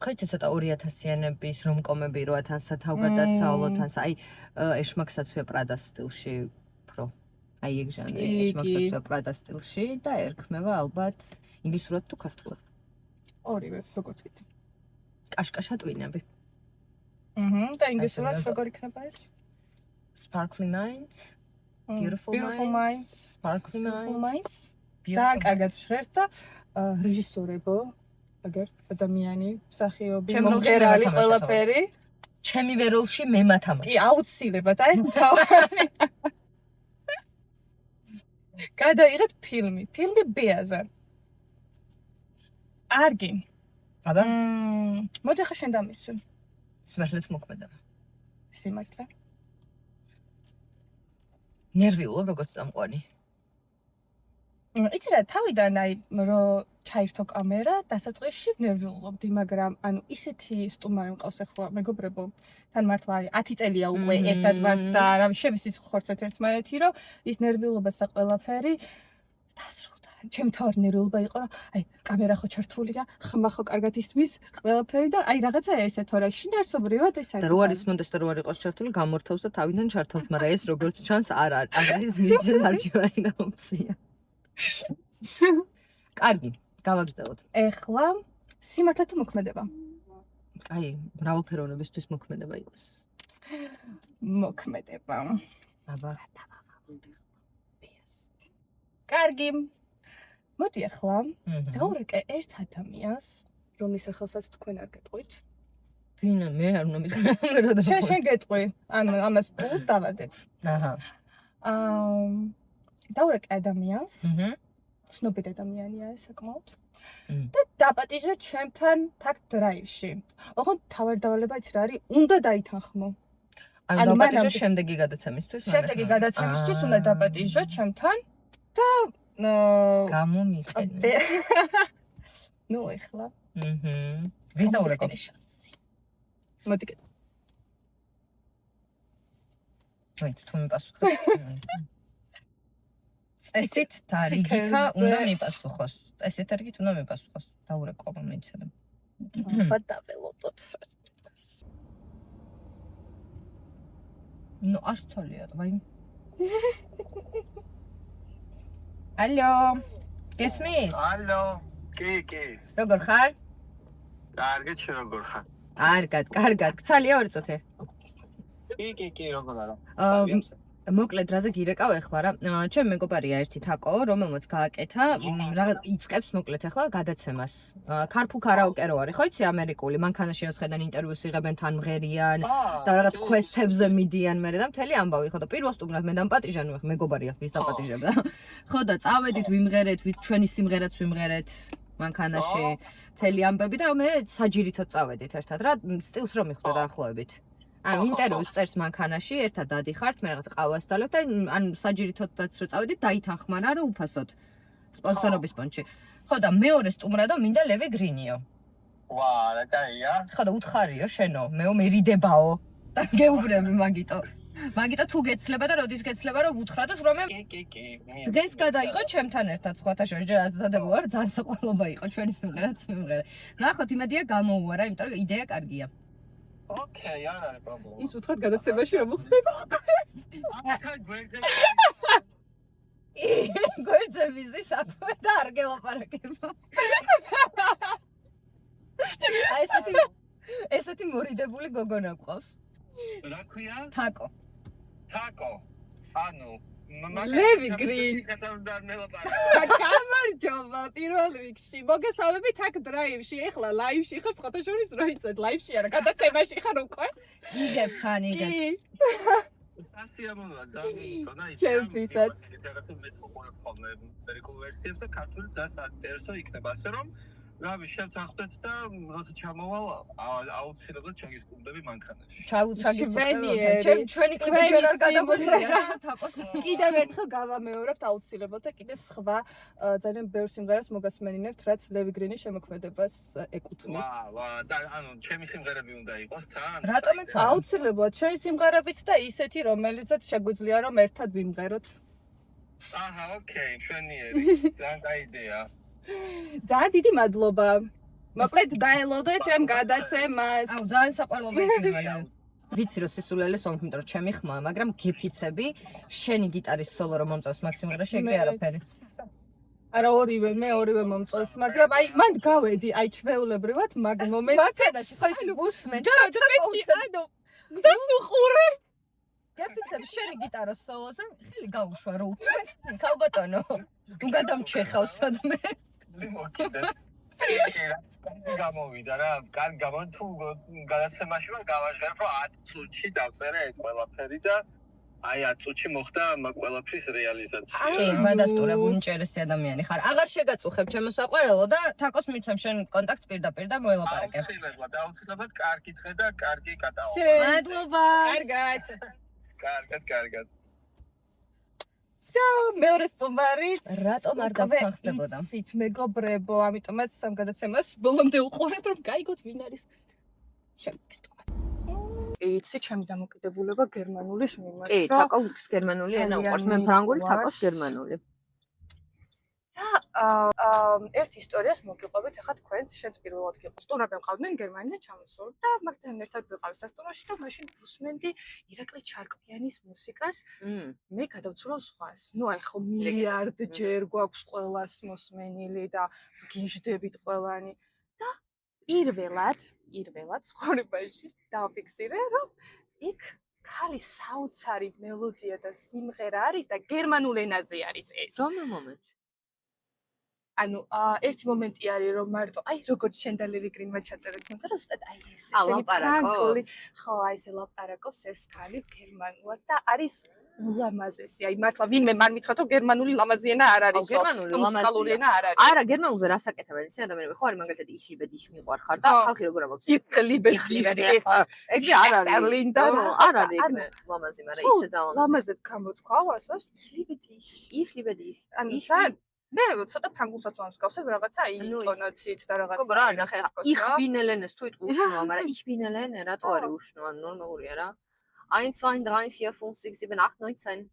ხაიცა ცოტა 2000-იანების რომკომები როა თან სათავგადასავლო თან აი ეშმაკსაცვია პრადას სტილში უფრო აი ეგ ჟანრი ეშმაკსაცვია პრადას სტილში და ერქმევა ალბათ ინგლისურად თუ ქართულად ორივე როგორც გითხრა კაშკაშა ტვინები და ინგლისურად როგორ იქნება ეს Sparkly Minds Beautiful Minds Sparkly Minds ძალიან კარგად ჟღერს და რეჟისორებო აგერ ადამიანი მსახიობი მომღერალი ყველაფერი ჩემი ვეროლში მე მათამაშ კი აუცილებლად აი ეს თავი გადაიღეთ ფილმი ბეაზე კარგი აბა მოდი ხა შენ დამისვი სიმართლეც მოქმედება სიმართლე ნერვიულობ როგორც წამყვანი იცი რა, თავიდან აი რო ჩაირთო კამერა, დასაწყისში ნერვიულობდი, მაგრამ ანუ ისეთი სტუმარი მყავს ახლა მეგობრებო, თან მართლა 10 წელია უკვე ერთად ვართ და რა შევისის ხორცეთ ერთმანეთი, რომ ის ნერვიულობაც და ყველაფერი დასრულდა. ჩემი თავი ნერვიულობა იყო, რომ აი კამერა ხო ჩართულია, ხმა ხო კარგად ისმის, ყველაფერი და აი რაღაცა ესეთ თორე შინაარსობრივად ეს და რო არის მონდეს და რო არ იყოს ჩართული, გამორთავს და თავიდან ჩართავს, მაგრამ ეს როგორც ჩანს არ არის მისჯენ არჩევანი ოფცია. კარგი, გავაგრძელოთ. ეხლა სიმართლე თუ მოქმედება? აი, მრავალფეროვნებისთვის მოქმედება იყოს. მოქმედება. აბა, კარგი. მოდი ახლა დავურეკე ერთ ადამიანს, რომლის სახელსაც თქვენ არ გეტყვით. ვინა მე არ უნდა მითხრა, მე რა შენ გეტყვი. ანუ ამას ტულს დავადებ. აჰა. დავურეკე ადამიანს. ცნობილი ადამიანია ეს საკმაოდ. და დაპატიჟე ჩემთან თაკ დრაივში. ოღონდ თავარ დავალება იცი რა არის? უნდა დაითანხმო. ანუ დაპატიჟე შემდეგი გადაცემისთვის, შემდეგი გადაცემისთვის უნდა დაპატიჟო ჩემთან და გამომიყენე. ნუ ეხლა. ვის დაურეკო? მოდი გეტყვი. ვait, თუ მიპასუხებ. წესით და რიგითა უნდა მიპასუხოს. წესით და რიგით უნდა მიპასუხოს. დაურეკო მომიცადე. გადაველოდოთ. ნუ არ სწორია, ვაი. ალო. გესმის? ალო, კი. როგორ ხარ? კარგი, შენ როგორ ხარ? კარგად. გცალია 2 წუთი. კი, როგორ არა. მოკლედ რაზე გირეკავ ახლა რა. ჩემი მეგობარია ერთი თაკო, რომელმაც გააკეთა, რაღაც იწყებს მოკლედ ახლა გადაცემას. ქართულ კარაოკე რო არის, ხო იცი ამერიკული, მანქანაში როხედან ინტერვიუს იღებენ, თან მღერიან და რაღაც quest-ებზე მიდიან მერე და მთელი ამბავი, ხო და პირველ სტუმრად მე დამპატიჟან მეგობარია, ვის დაპატიჟებდა. ხო და წავედით ვიმღერეთ, ჩვენი სიმღერაც ვიმღერეთ მანქანაში, მთელი ამბები და მე საჯირითოდ წავედით ერთად რა, სტილს რომ მიხვდა დაახლოებით. ანუ ინტერვიუს წერს მანქანაში, ერთად დადიხართ, მე რაღაც ყავას დალევ და ან საჯირითოდაც რო წავედით, დაითანხმარა რა უფასოდ. სპონსორობის პონჩი. ხო და მეორე სტუმრადო მინდა ლევი გრინიო. ვა, რა კაია. ხო და უთხარიო შენო, მეო მერიდებაო. და გეუბნები მაგიტო თუ გეცლება და როდის გეცლება რომ უთხრადოს რომ მე კი. დღეს გადაიყო ჩემთან ერთად სხვათა შორის ჯერ აზრდადებული ვარ, ძალიან საყვალობა იყო ჩვენი სიმღერაც სიმღერა. ნახოთ იმედია გამოუვარა, იმიტომ რომ იდეა კარგია. ოკეი, არ არის პრობლემა. ის უთხრათ გადაცემაში რომ ხდება. გვერდზე მიზის აქვე და არ გელაპარაკება. აი ესეთი მორიდებული გოგონა გვყავს. რა ქვია? თაკო. ანუ ლევი გრინ. გამარჯობა. პირველ რიგში. მოგესალმებით აქ დრაივში, ეხლა ლაივში ხარ, სხვათა შორის რო იცით, ლაივში არა, გადაცემაში ხარ უკვე. იგებს თან. სასიამოვნოა ძალიან და ჩემთვისაც. რაღაცა მეცხოვარ ხოლმე ამერიკულ ვერსიებს და ქართული ძალიან საინტერესო იქნება, ასე რომ რავი, შევთანხმდეთ და როცა ჩამოვალ, აუცილებლად ჩაგისკუმდები მანქანაში. ჩვენი კლიპი ჯერ არ გადაგვიდია რა, თაკოს. კიდევ ერთხელ გავამეორებთ აუცილებლად და კიდე სხვა ძალიან ბევრ სიმღერას მოგასმენინებთ, რაც ლევი გრინის შემოქმედებას ეკუთვნის. ვა, და ანუ ჩემი სიმღერები უნდა იყოს თან? რატომაც არა? აუცილებლად ჩვენი სიმღერებით და ისეთი, რომელიცაც შეგვიძლია რომ ერთად ვიმღეროთ. აჰა, ოკეი, მშვენიერი. ძალიან კაი იდეა. ძალიან დიდი მადლობა. მოკლედ დაელოდე ჩემ გადაცემას. აუ, ძალიან საყვარლობა იქნება. ვიცი რომ სისულელე სომხ, იმიტომ რომ ჩემი ხმა, მაგრამ გეფიცები, შენი გიტარის სოლო რომ მომწონს მაგ სიმღერაში, ეგრე არაფერი. არა მე ორივე მომწონს, მაგრამ აი მანდ გავედი, აი ჩვეულებრივად მაგ მომენტში. მანქანაში ხო უსმენ. ანუ გზას უყურე. გეფიცები შენი გიტარის სოლოზე, ხელი გაუშვა რო უკვე. ქალბატონო, უგადამჩეხავ სადმე. მოკიდე. გამოვიდა რა, კარგი გამოვიდა თუ გადაცემაში ვარ გავაჟღერებ რომ 10 წუთში დავწერე ეს ყველაფერი და აი 10 წუთში მოხდა მაგ ყველაფრის რეალიზაცია. კი, მადასტურებული ინტერესი ადამიანი ხარ. აღარ შეგაწუხებ ჩემო საყვარელო და თაკოს მიცემ შენ კონტაქტს პირდაპირ და მოელაპარაკებ. აუცილებლად კარგი დღე და კარგი კატაო. მადლობა. კარგად. კარგად. всё, მეორე სტუმარი. რატომ არ დავთანხმდებოდა? იცით, მეგობრებო, ამიტომაც ამ გადაცემას ბოლომდე უყურეთ, რომ გაიგოთ ვინ არის შემდეგი სტუმარი. იცი, ჩემი დამოკიდებულება გერმანულის მიმართ. კი, თაკოს გერმანული ენა უყვარს, მე ფრანგული, თაკოს გერმანული. ერთ ისტორიას მოგიყვებით ახლა თქვენს შენს პირველად გიყო. სტუმრები მყავდნენ გერმანიდან ჩამოსული და მაგთან ერთად ვიყავ სასტუმროში და მაშინ ვუსმენდი ირაკლი ჩარკვიანის მუსიკას. მე გადავცურავ სხვას. ნუ აი ხო მილიარდჯერ გვაქვს ყველას მოსმენილი და გიჟდებით ყველანი და პირველად ცხოვრებაში დავფიქსირე, რომ იქ ქალის საოცარი მელოდია და სიმღერა არის და გერმანულ ენაზე არის ეს. რომელ მომენტში? ანუ ერთი მომენტი არის რომ მარტო აი როგორც შენ და ლევი გრინმა ჩაწერეთ სიმღერას ზუსტად აი ეს ლაპარაკობს. ხო აი ეს ლაპარაკობს ეს ქალი გერმანულად და არის ულამაზესი აი მართლა ვინმე მან მითხრა რომ გერმანული ლამაზი ენა არ არის გერმანული მუსიკალური ლამაზია. ენა არ არის არა, გერმანულზე რა საკეთებენ? იცი ადამიანები ხო არის მაგალითად იხლიბედი მიყვარ ხარ და ხალხი როგორ ამბობს? იხლიბედი ეგრე არ არის. ლინდა არ არის ეგრე ლამაზი, მაგრამ ისე ძალიან ლამაზად გამოთქვა ასოს იხლიბედი. ანუ მე ცოტა ფრანგულსაც ვამსგავსებ რაღაცა ინტონაციით და რაღაცა. გოგო რა ნახე, ich bin Helene-ს თუ იტყვი უშნოა, მაგრამ ich bin Helene რატო არის უშნო? ანუ ნორმალურია რა. 1 2 3 4 5 6 7 8 9 10.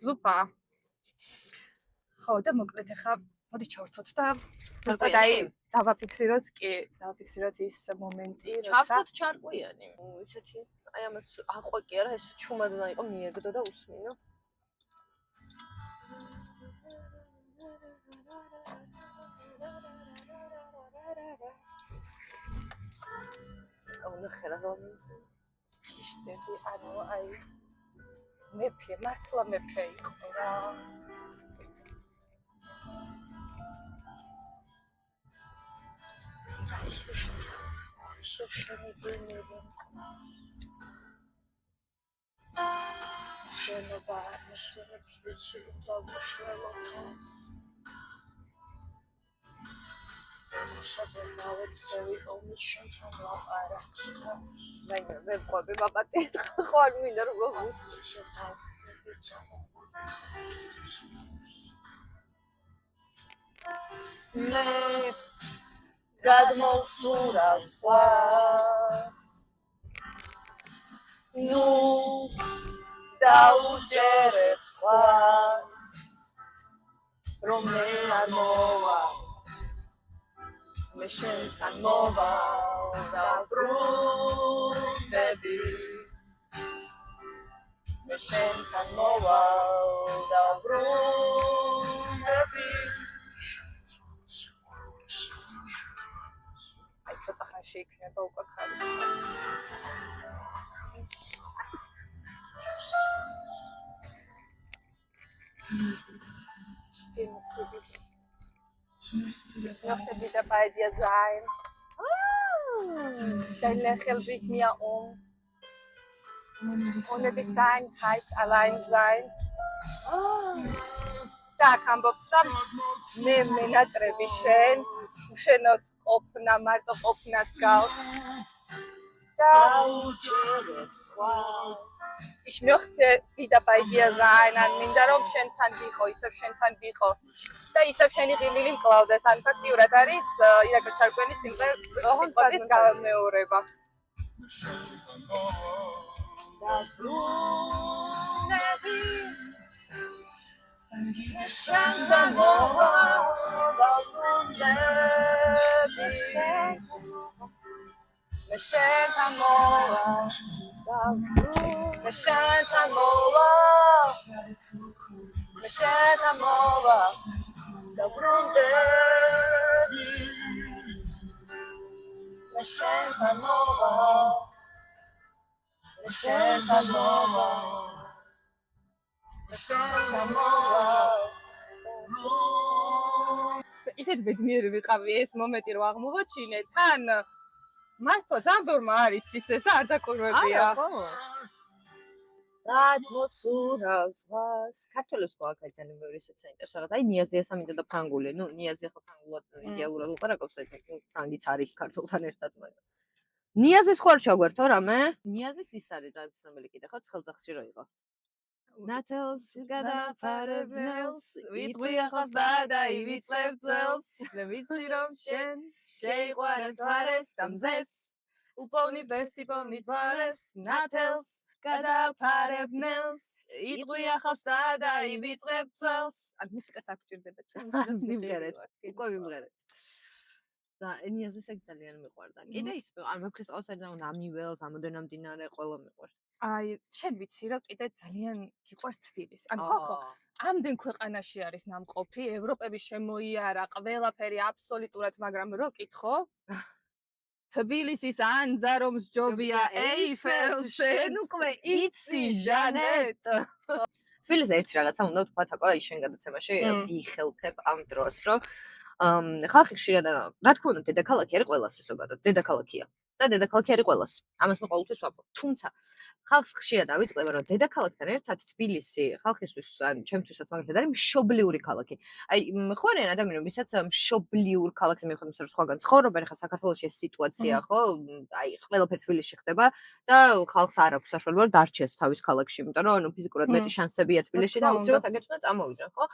ზუპა. ხო და მოკლედ ახლა მოდი ჩავრთოთ და ზუსტად აი დავაფიქსიროთ ის მომენტი, ჩავთოთ ჩარკვიანი. ისეთი აი ამას აყვე კი არა, ეს ჩუმად უნდა იყო მიეგდო და უსმინო. ნახე რა ზომიზე. შტები ანუ აი მეფე მართლა მეფე იყო რა. შენობა მაშინაც ვიცი დავუშველოთ. შეგნავე წევი ომიშენ ლაპარაკს. მე ყვები მაპატეთ ხო არ მინდა რომ გოგოს. მე გადმოვსურავ სხვას. ნუ დაუჯერებ სხვას. რომ მე არ მოვა მე შენთან მოვალ და ბრუნდები მე შენთან მოვალ და ბრუნდები აი ცოტა ხანში იქნება უკვე ხარი Ich möchte wieder bei dir sein. Dein Lächeln bringt mir Ohne dich sein heißt allein sein. Tak, amboks ram მე მენატრები შენ, უშენოდ ყოფნა, მარტო ყოფნას გავს. და Ich möchte wieder bei dir sein. ან მინდა რომ შენთან ვიყო, ისევ შენთან ვიყო. და ისევ შენი ღიმილი მკლავდეს. ან ფაქტიურად არის ირაკლი ჩარკვიანის სიმღერის გამეორება. შენთან მოვალ და ბრუნდები მე შენთან მოვალ მე შენთან მოვალ მე შენთან მოვალ და ბრუნდები მე შენთან მოვალ მე შენთან მოვალ ისეთ ბედნიერი ვიყავი ეს მომენტი რომ აღმოვაჩინე თან მართლა ძამბორმა არის ისეს და არ დაკვირვებია გადმოსურავ ქართველებს ხო აქ ძალიან ბევრი ისეთ საინტერესო რაღაც აი ნიაზია სამინდა და ფრანგული ნუ ნიაზია ხო ფრანგულად იდეალურად უყარაკობს ეგ ფრანგიც არის ქართულთან ერთად მაგრამ ნიაზის ხო არ ჩაგვერთო რამე ნიაზის ის არის ძალიან ცნობილი კიდე ხო ცხელძახში რო იყო ნათელს გადაფარებნელს ვიტყვი ახალს და დაივიწყებ წელს და ვიცი რომ შენ შეიყვარებ თვარეს და მზეს უპოვნი ბესი პოვნი თვალებს ნათელს გადაფარებნელს ვიტყვი ახალს და დაივიწყებ წელს ან მუსიკაც არ გჭირდება ჩემს მიმღერეთ უკვე მიმღერეთ და ენიაზე ეგ ძალიან მიყვარდა კიდე ის ან მეფხის ყავსარი და ამიველს ამოდენა მდინარე ყველა მიყვარს აი შენ ვიცი რომ კიდე ძალიან გიყვარს თბილისი ან ხო ამდენ ქვეყანაში არის ნამყოფი ევროპები შემოიარა ყველაფერი აბსოლუტურად მაგრამ რო კითხო თბილისის ანძა რომ სჯობია ეიფელს შენ უკვე იცი ჟანეტ თბილისზე ერთი რაღაცა უნდა ვთქვა თაკო აი შენ გადაცემაში ვიხელქებ ამ დროს რომ ხალხი ხშირად რა თქმა უნდა დედაქალაქი არის ყველას ზოგადად დედაქალაქია და დედაქალაქი არის ყველას ამას მე ყოველთვის ვამბობ თუმცა ხალხს ხშირად ავიწყდება რომ დედაქალაქთან ერთად თბილისი ხალხისთვის ან ჩემთვისაც მაგალითად არის მშობლიური ქალაქი აი ხო არიან ადამიანები ვისაც მშობლიურ ქალაქს მიხვდებს რომ სხვაგან ცხოვრობენ ხა საქართველოში ეს სიტუაცია ხო აი ყველაფერი თბილისში ხდება და ხალხს არ აქვს საშუალება რომ დარჩეს თავის ქალაქში იმიტომ რომ ანუ ფიზიკურად მეტი შანსებია თბილისში და უცებად აქეთ უნდა წამოვიდნენ ხო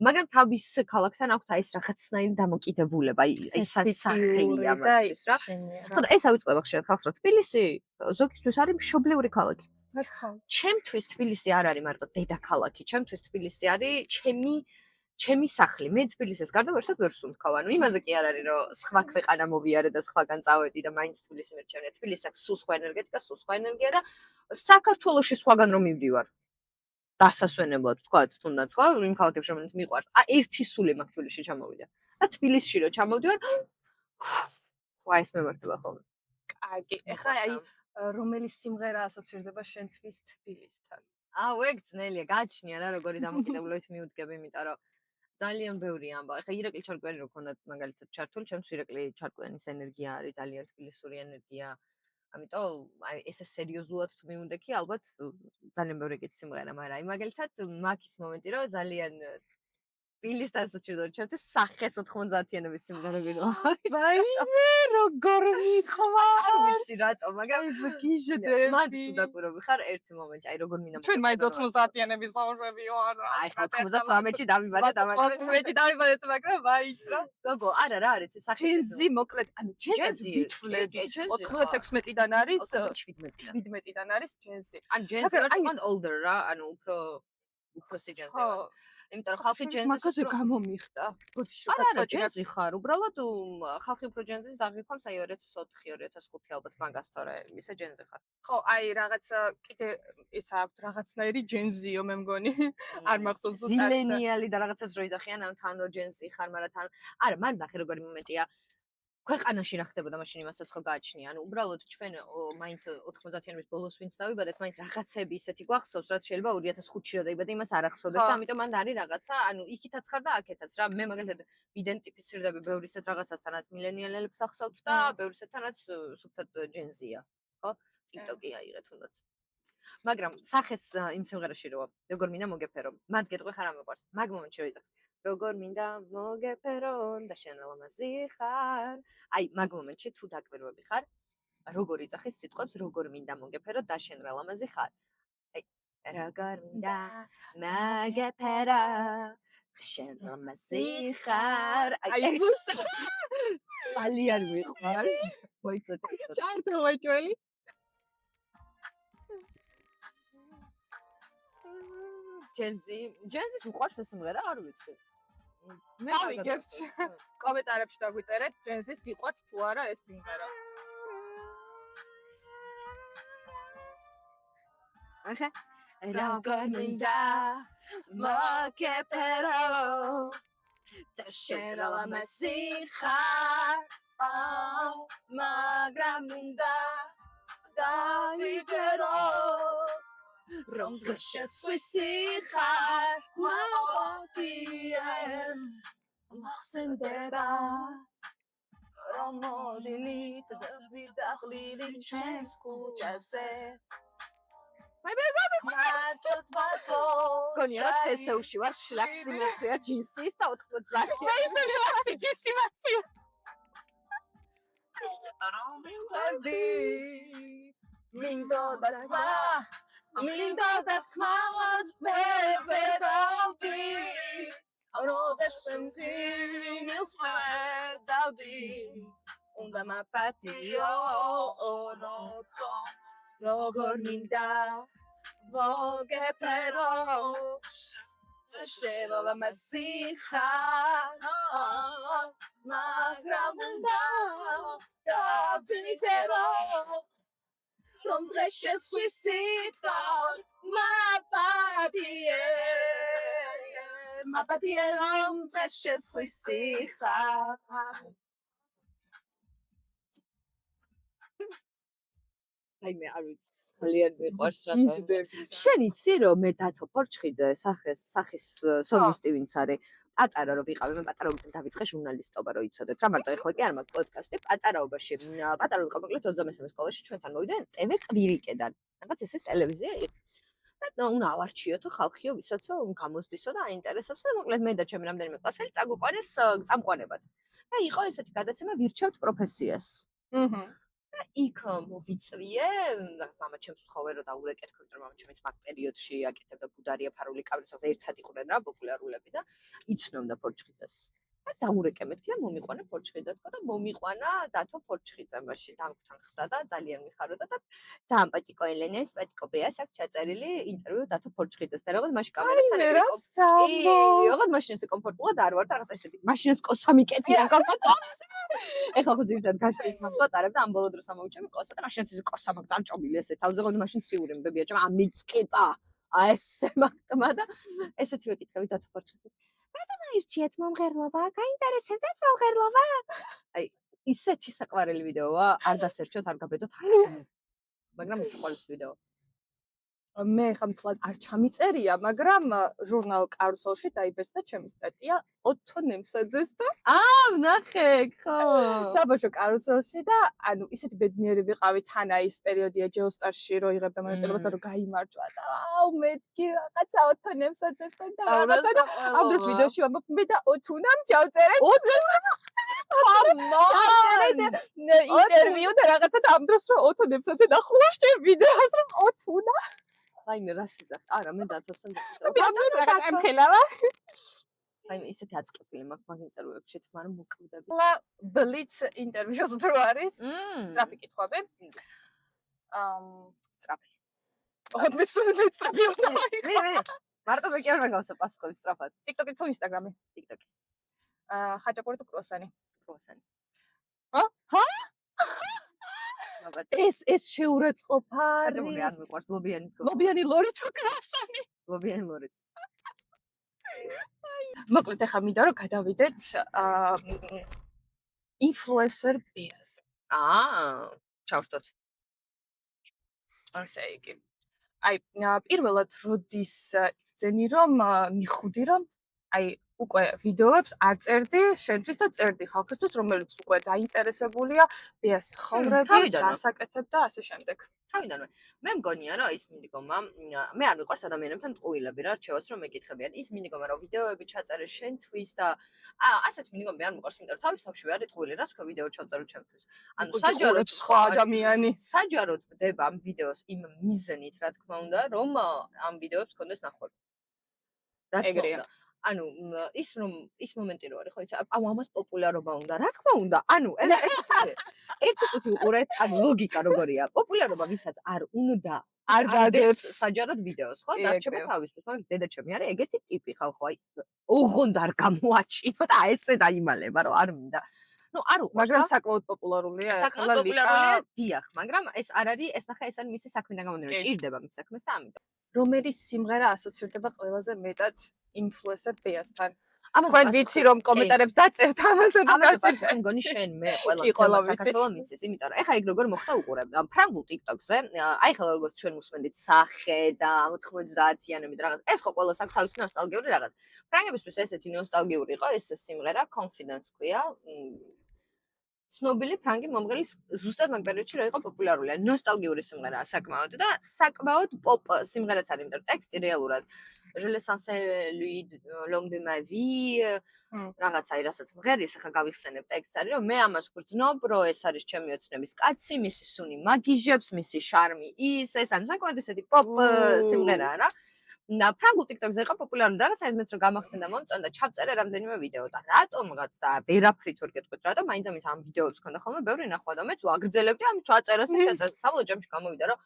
მაგრამ თავის ქალაქთან აქვს აი ეს რაღაცნაირი დამოკიდებულება, აი სასახეია მათთვის რა. ხო და ეს ავიწყდება ხშირად ხალხს რომ თბილისი ზოგისთვის არის მშობლიური ქალაქი. რა თქმა უნდა. ჩემთვის თბილისი არ არის მარტო დედაქალაქი, ჩემთვის თბილისი არის ჩემი სახლი. მე თბილისის გარდა ვერსად ვერ სუნთქავ. ანუ იმაზე კი არ არის რომ სხვა ქვეყანა მოვიარე და სხვაგან წავედი და მაინც თბილისი მერჩენია. თბილისს აქვს სულ სხვა ენერგეტიკა, სულ სხვა ენერგია და საქართველოში სხვაგან რომ მივდივარ. დასასვენებლად ვთქვათ, თუნდაც ხო, იმ ქალაქებში რომელიც მიყვარს. ერთი სული მაქვს თბილისში ჩამოვიდა. და თბილისში რომ ჩამოვდივარ, ეს მემართება ხოლმე. კარგი. ეხლა აი რომელი სიმღერა ასოცირდება შენთვის თბილისთან? ეგ ძნელია, გაჩნია რა როგორი დამოკიდებულებით მიუდგები, იმიტომ რომ ძალიან ბევრი ამბავი. ეხლა ირაკლი ჩარკვიანი რო ქონდათ მაგალითად ჩართული, ჩემს ირაკლი ჩარკვიანის ენერგია არის ძალიან თბილისური ენერგია. ამიტომ აი ესე სერიოზულად თუ მიუნდექი, ალბათ ძალიან ბევრი კეთ სიმღერა, მაგრამ აი მაგალითად მაქის მომენტი რომ ძალიან თბილისთან საჭირო ჩემთვის სახეს 90-იანების სიმღერები რო. ვაიმე, როგორ მიხვალ? არ ვიცი რატომ, მაგრამ გიჟდები. მანდ თუ დაკვირვები ხარ ერთი მომენტი, აი როგორ მინდა. ჩვენ მაინც 90-იანების ბავშვები ვარ. აი 98-ში დავიბადე და 98-ში დავიბადეთ, მაგრამ მაინც რა. გოგო, არა რა არის ეს სახე. ჯენზი მოკლედ, ანუ ჯენზი ვითვლები. 96-დან არის 17-დან არის ჯენზი. ან ჯენზი რა თქმა უნდა older რა, ანუ უფროსი ჯენზი. ხო. იმიტომ რომ ხალხი ჯენზის მაგაზე გამომიხდა. არა, ჯენზი ხარ, უბრალოდ ხალხი უფრო ჯენზის დაღიქვამს აი 2004-2005 ალბათ მაგასთორე, ისე ჯენზი ხარ. ხო, აი რაღაცა კიდე ის აქვს რაღაცნაირი ჯენზიო მე მგონი. არ მახსოვს უბრალოდ. ზილენიალი და რაღაცებს რო იძახიან, ანუ თან რო ჯენზი ხარ, მაგრამ თან არა, მან ნახე როგორი მომენტია. ქვეყანაში რა ხდებოდა მაშინ იმასაც ხო გააჩნია. ანუ უბრალოდ ჩვენ მაინც 90-იანების ბოლოს ვინც დავიბადეთ, მაინც რაღაცები ისეთი გვახსოვს, რაც შეიძლება 2005-ში რო დაიბადე, იმას არ ახსოვდეს და ამიტომ მან არის რაღაცა, ანუ იქითაც ხარ და აქეთაც რა. მე მაგალითად ვიდენტიფიცირდები ბევრ ისეთ რაღაცასთანაც მილენიალებს ახსოვთ და ბევრ ისეთთანაც სუფთად ჯენზია, ხო? TikTok-ი აიღე თუნდაც. მაგრამ სახეს იმ სიმღერაში რო როგორ მინდა მოგეფერო. მათ გეტყვი ხარ ამეყვარს. მაგ მომენტში რო იძახს. როგორ მინდა მოგეფერონ და შენ ლამაზი ხარ. აი, მაგ მომენტში თუ დაკვირვები ხარ, როგორ იძახის სიტყვებს, როგორ მინდა მოგეფერო და შენ ლამაზი ხარ. აი, როგორ მინდა მოგეფერო შენ ლამაზი ხარ. აი, ძალიან მიყვარს. მოიცოთ. ჭარბი ვაჭველი. ჯენზის მიყვარს ეს სიმღერა, არ ვიცი. მე გავიგებთ. კომენტარებში დაგვიწერეთ, ჯენზის გიყვართ თუ არა ეს სიმღერა. ახლა როგორ მინდა მოგეფერო და შენ ლამაზი ხარ. მაგრამ მინდა დავიჯერო რომ შესვისი ხარ. მოვიდიენ მახსენდება რომ მოდილით და ვიდაღლილი ჩემს ქუჩაზე. მე მეგობრებო გონია თესეუში ვარ შლაქსი მეხია ჯინსის და 90 მე ისე შლაქსი ჯინსი მაცია. მინდოდა მინდა დათქმას ვერვერავდი როდესაც მილს ხედავდი უნდა მაპატიო როგორ მინდა მოგეფერო შევალა მასიხა მაგრამ უნდა დავიფერო რომ დღეს შესვისიტა მაპატიე რომ დღეს შესვისიხა აი მე არ ვიცი ძალიან მიყვარს რა შენ იცი რომ მე დათო პორჩხიდე სახის სოლისტი ვინც არის პატარა რომ ვიყავი მე პატარაობიდან დავიწყე ჟურნალისტობა რომ იცოდეთ რა მარტო ეხლა კი არ მაქვს პოდკასტი პატარაობაში პატარა ვიყავ მოკლედ 23 სკოლაში ჩვენთან მოვიდნენ წევე კვირიკედან რაღაც ესე ტელევიზია იყო და უნდა ავარჩიოთო ხალხიო ვისაც გამოსდისო და აინტერესებსო და მოკლედ მე და ჩემი რამდენიმე კლასელი წაგვიყვანეს წამყვანებად და იყო ესეთი გადაცემა ვირჩევთ პროფესიას და იქ მოვიწვიე რაღაც მამა ჩემს ვთხოვე რომ დაურეკეთქო რომ მამა ჩემიც მაგ პერიოდში აკეთებდა ბუდარია ფარული კავრისას ერთად იყვნენ რა პოპულარულები და იცნობდა პორჩხიძას და დაურეკე მეთქი და მომიყვანა პორჩხიძათქო და მომიყვანა დათო პორჩხიძა მაშინ დამგთან ხდა და ძალიან მიხაროდა და დამპატიკო ელენეს პატიკო ბეას აქვს ჩაწერილი ინტერვიუ დათო პორჩხიძას და რაღაც მაშინ კამერასთან იყო მაშინ ესე კომფორტულად არ ვარ და რაღაც ესეთი მაშინაც კოსა მიკეთია ეხლა ხო ძირითადად გაშლის მოვსატარებ და ამ ბოლო დროს ამოვიჭამი კოსა და მაშინაც ესე კოსა მაგ დამჭობილი ესე თავზე ხო მაშინ ციური მბებია ჩემ ამიწკიპა ესე მაგტმა და ესეთი ვეკითხები დათო პორჩხიძას რატომ აირჩიეთ მომღერლობა? გაინტერესებდეთ მომღერლობა? აი, ისეთი საყვარელი ვიდეოა, არ დასერჩოთ, არ გაბედოთ. მაგრამ ის ყოველთვის ვიდეო. მე ხა მთლად არ ჩამიწერია, მაგრამ ჟურნალ კარუსელში დაიბეჭდა ჩემი სტატია ოთო ნემსაძეს და ვნახე, ხო. საბავშვო კარუსელში და ანუ ისეთი ბედნიერი ვიყავი თან აი ეს პერიოდია ჯეოსტარში რო იღებდა მონაწილეობას და რო გაიმარჯვა და მეთქი რაღაცა ოთო ნემსაძესთან და რაღაცა და ამ დროს ვიდეოში ვამბობ მე და ოთუნამ ჯავწერეთ ინტერვიუ და რაღაცა და ამ დროს რო ოთო ნემსაძე ნახულა შენ ვიდეოს რომ ოთუნა აი მე რა სიძახ არა მე დათოსთან რაღაც ემხელავა აი მე ისეთი აწკეპილი მაქვს მაგ ინტერვიუებში მაგრამ მოკვდები ბლიც ინტერვიუს რო არის სწრაფი კითხვები სწრაფი ოდნავ სწრაფი მე მარტო მე კი არ მაგავსა პასუხები სწრაფად TikTok-ი თუ Instagram-ი TikTok-ი ხაჭაპური თუ კრუასანი ეს შეურაცხყოფა ხაჭაპური არ მიყვარს ლობიანი ლორი თუ კრუასანი ლობიანი ლორი მოკლედ ახლა მინდა რომ გადავიდეთ ინფლუენსერ ბიაზე ჩავშტოთ ასე იგი აი პირველად როდის იგზენი რომ მიხუდი რომ აი უკვე ვიდეოებს არ წერდი შენთვის და წერდი ხალხისთვის რომელიც უკვე დაინტერესებულია ბიას ცხოვრებით რას აკეთებ და ასე შემდეგ თავიდანვე მე მგონია რომ ის მინდიგომა მე არ მიყვარს ადამიანებთან ტყუილები რა რჩევას რომ მეკითხებიან ის მინდიგომა რომ ვიდეოები ჩაწერე შენთვის და ასეთ მინდიგომები არ მიყვარს იმიტომ რომ თავის თავში ვარ ტყუილი რა სხვა ვიდეო ჩავწერო ჩემთვის ანუ საჯაროდ სხვა ადამიანი საჯაროდ ვდება ამ ვიდეოს იმ მიზნით რა თქმა უნდა რომ ამ ვიდეოებს გქონდეს ნახვები რა თქმა უნდა ანუ ის მომენტი რო არის ხო იცი ამას პოპულარობა უნდა რა თქმა უნდა ანუ ერთი წუთი უყურეთ ანუ ლოგიკა როგორია პოპულარობა ვისაც არ უნდა არ გადებს საჯაროდ ვიდეოს ხო დარჩება თავისთვის მაგრამ დედაჩემი არის ეგეთი ტიპი ხალხო აი ოღონდ არ გამოაჩინო და ესე დაიმალება რომ არ მინდა ну არ უყურს მაგრამ საკმაოდ პოპულარულია ახლა პოპულარულია დიახ მაგრამ ეს არ არის ეს ნახე ეს არის მისი საქმიდან გამომდინარე ჭირდება მის საქმეს და ამიტომ რომელი სიმღერა ასოცირდება ყველაზე მეტად ინფლუენსერ ბიასთან ამას ვიცი რომ კომენტარებს დაწერთ ამაზე და ამაზე მგონი შენ მე ყველა საქართველოს მიცის იმიტომ რომ ეხა იქ როგორ მოხდა უყურებ ფრანგულ TikTok-ზე აი ხა როგორც ჩვენ მოსმენდით სახე და 90-იანები და რაღაც ეს ხო ყველა აქვს თავისი ნოსტალგიური რაღაც ფრანგებისთვის ესეთი ნოსტალგიური იყო ეს სიმღერა Confidence ქვია ცნობილი ფრანგი მომღერლის ზუსტად მაგ პერიოდში რა იყო პოპულარული. ნოსტალგიური სიმღერაა საკმაოდ და საკმაოდ პოპ სიმღერაც არის, იმიტომ რომ ტექსტი რეალურად Je le sens lui l'homme de ma vie რაღაცა რასაც მღერის ახლა გავიხსენებ ტექსტს არის რომ მე ამას გრძნობ რომ ეს არის ჩემი ოცნების კაცი მისი სუნი მაგიჟებს მისი შარმი ის ეს არის საკმაოდ ესეთი პოპ სიმღერაა რა და ფრანგულ TikTok-ზე იყო პოპულარული და საერთოდ რომ გამახსენდა მომწონდა ჩავწერე რამდენიმე ვიდეო და რატომღაც და ვერაფრით ვერ გეტყვით რატომ მაინც ამის ამ ვიდეოებს ქონდა ხოლმე ბევრი ნახვა და მეც ვაგრძელებდი ამ ჩაწერას და შეწერას საბოლოო ჯამში გამოვიდა რომ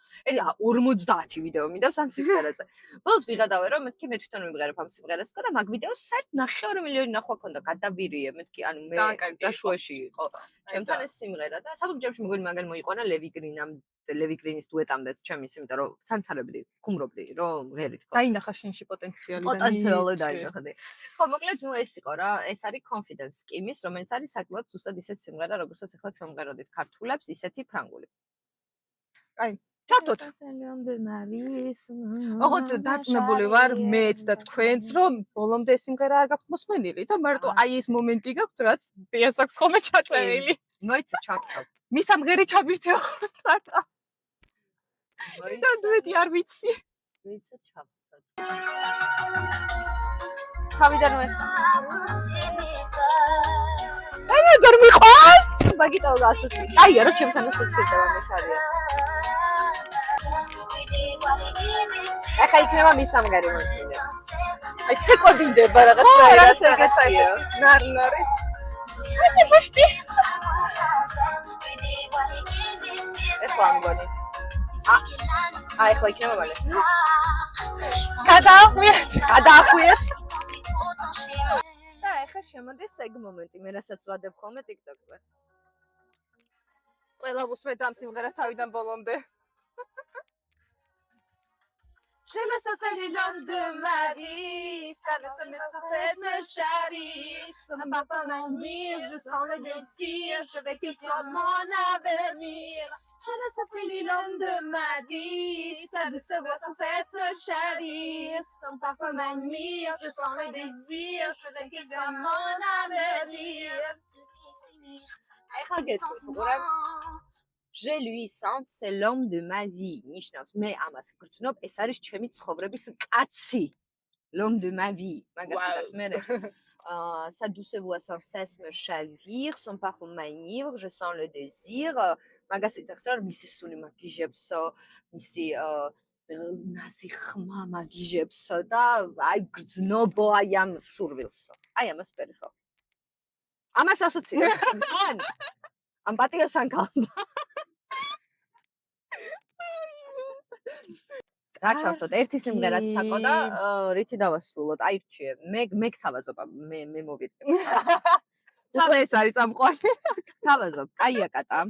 50 ვიდეო მინდავს ამ სიმღერაზე ბოლოს ვიღადავე რომ მეთქი მე თვითონ ვიმღერებ ამ სიმღერას და მაგ ვიდეოს საერთოდ 9 მილიონი ნახვა ქონდა გადავირიე მეთქი ანუ მე გაშუაში იყო ჩემთან ეს სიმღერა და საბოლოო ჯამში მეგონი მაგალ მოიყვანა ლევი გრინის დუეტამდეც ჩემის, იმიტომ რომ ცანცარებდი, ხუმრობდი, რომ ღერით ხო. დაინახა შენში პოტენციალი და პოტენციალი დაინახდი. ხო, მოკლედ ნუ ეს იყო რა, ეს არის Confidence Kim-ის, რომელიც არის საკმაოდ ზუსტად ისეთი სიმღერა, როგორცაც ახლა ჩვენ ვღეროდით ქართულებს, ისეთი ფრანგული. აი, ჩართოთ. ოღონდ დარწმუნებული ვარ მეც და თქვენც, რომ ბოლომდე სიმღერა არ გაქვთ მოსმენილი და მარტო აი ეს მომენტი გაქვთ, რაც ბიას აქვს ხოლმე ჩაწერილი. მოიცა ჩავთავ. მის ამღერი ჩაბირთეო ხარ. და დუეტი არ ვიცი. მოიცა ჩავთავ. თავიდან ეს. აი მე ვერ მიყვარს. მაგიტო გასაცი. აია რა ჩემთან ასოცირდება მე ხარია. ახლა იქნება მის ამღერი მოიწინე. აი ცეკოდინდება რაღაც რაღაცა. ნარი. აი ბაშტი. ეხლა ამგონი. აი ახლა იქნება მალე. გადაახვიეთ. და ახლა შემოდის ეგ მომენტი, მე რასაც ვადებ ხოლმე TikTok-ზე. ყველა უსმენთ ამ სიმღერას თავიდან ბოლომდე. Je me sens seule l'homme de ma vie, ça me sans cesse me chavire, ça me part en envie, je sens le désir, je veux qu'il soit mon avenir. Je me sens seule l'homme de ma vie, ça me sans cesse me chavire, ça me part en envie, je sens le désir, je veux qu'il soit mon avenir. Je lui sens, c'est l'homme de ma vie. ნიშნავს მე ამას გრძნობ, ეს არის ჩემი ცხოვრების კაცი. L'homme de ma vie. მაგას მე ça douce voix sans cesse me chavire, son parfum m'enivre, je sens le désir. მაგას იცახს რა მისი სუნი მაგიჟებსო, მისი ნასი ხმა მაგიჟებსო და აი გრძნობო აი ამ სურვილსო. აი ამას პერის ხო. ამას ასოცირებს. ან ამ პატიოსან კალდა. რა ჩავთოთ ერთი სიმღერაც თაკო და რითი დავასრულოთ აი რჩიე მე გთავაზობ მე მოვიდე უკვე ეს არის წამყვანი თავაზობ კაია კატა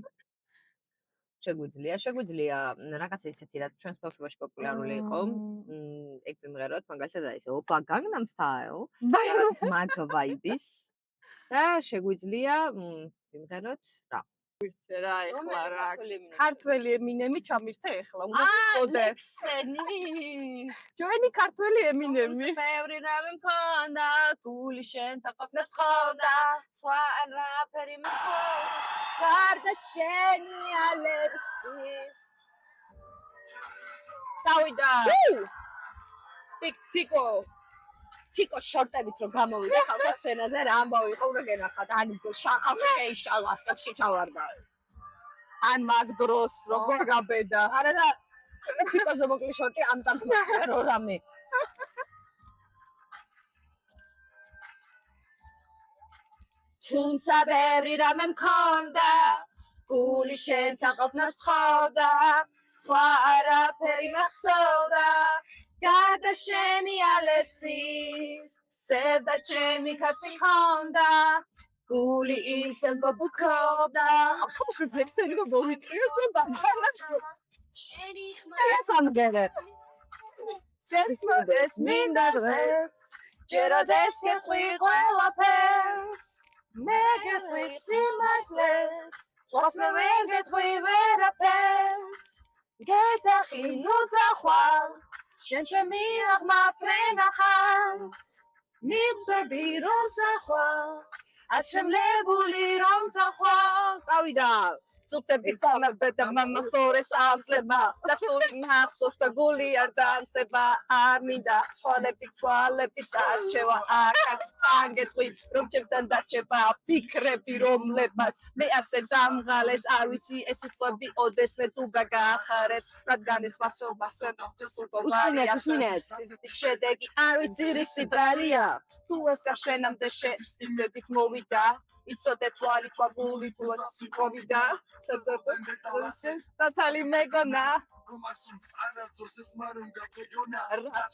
შეგვიძლია რაღაცა ისეთი რაც ჩვენს ბავშვობაში პოპულარული იყო ეგ ვიმღეროთ მაგალითად აი ეს ოპა განგნამ სტაილ მაგ ვაიბის და შეგვიძლია ვიმღეროთ რა რა ეხლა რა ქართველი ემინემი ჩამირთე ეხლა უნდა გიყოდე ჩვენი ქართველი ემინემი ბევრი რამე მქონდა გული შენ დაყოფნას თხოვდა სხვა არაფერი მქონდა გარდა შენი ალერსის დავიდა ტიკო შორტებით რო გამოვიდა ხალხო სცენაზე რა ამბავი იყო უნდა გენახათ ან შაყავი შეიშალა სტოქში ჩავარდა ან მაგ დროს როგორ გაბედა არა და ტიკოზე მოკლე შორტი ამ წამფლია რო რამე თუმცა ბევრი რამე მქონდა გული შენთან ყოფნას თხოვდა სხვა არაფერი მახსოვდა გარდა შენი ალერსის სედა ჩემი ქარში მქონდა გული ისე გობუქობდა ახლა ფლექსები მოვიწიო ჩვენ ბანანაში შენი ხმა ეს ამგერე შესმოდეს მინდა დღეს ჯეროდეს გეტყვი ყველაფერს მე გეტყვი სიმართლეს სხვას მე ვერ გეტყვი ვერაფერს გეძახი ნუ წახვალ შენ ჩემი აღმა ფრენახან მიხვდები რომ წახვალ აცრემლებული რომ წახვალ წავიდა წუთები თანაბე და მამას ორეს ასლება და სული მახსოვს და გული არ დაასება არ მინდა თვალები საჩევა აქაც ანგეთყვი რომ ჩემთან დაჩება ფიქრები რომლებაც მე ასე დამღალეს არ ვიცი ეს სიტყვები ოდესმე თუ გაგახარეს რადგან ეს მასობას უსმინეთ შედეგი არ ვიცი რისი ბრალია თუ ეს გაშენამდე შეფსტიდებით მოვიდა იცოდე თვალი თვალული თვალი მოვიდა ნათალი მეგონა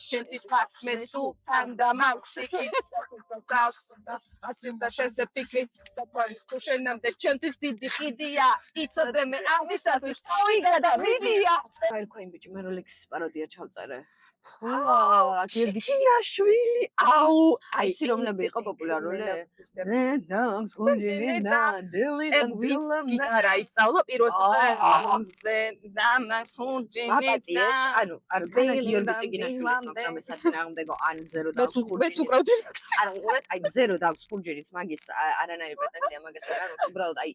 შენთვის მაქვს მე სულთან და მაქსიკი და შენზე ფიქრი თუ შენამდე ჩემთვის დიდი ხიდია იცოდე მე ამისათვის წავიდა და მიდია ფაირქოინ ბიჭი მე როლექსის პაროდია ჩავწერე გირგიტიაშვილი აუ აი იცი რომლები იყო პოპულარული გიტარა ისწავლო პირველ სიტყვაზე დამასუნჯინი ანუ არ გენა გიორგი ტიგინაშვილის რამე საწინააღმდეგო ან ზერო და მეც უკრავდი ანუ უყურეთ აი ზერო და ხურჯინით მაგის არანაირი პრეტენზია მაგას არ აქვს უბრალოდ აი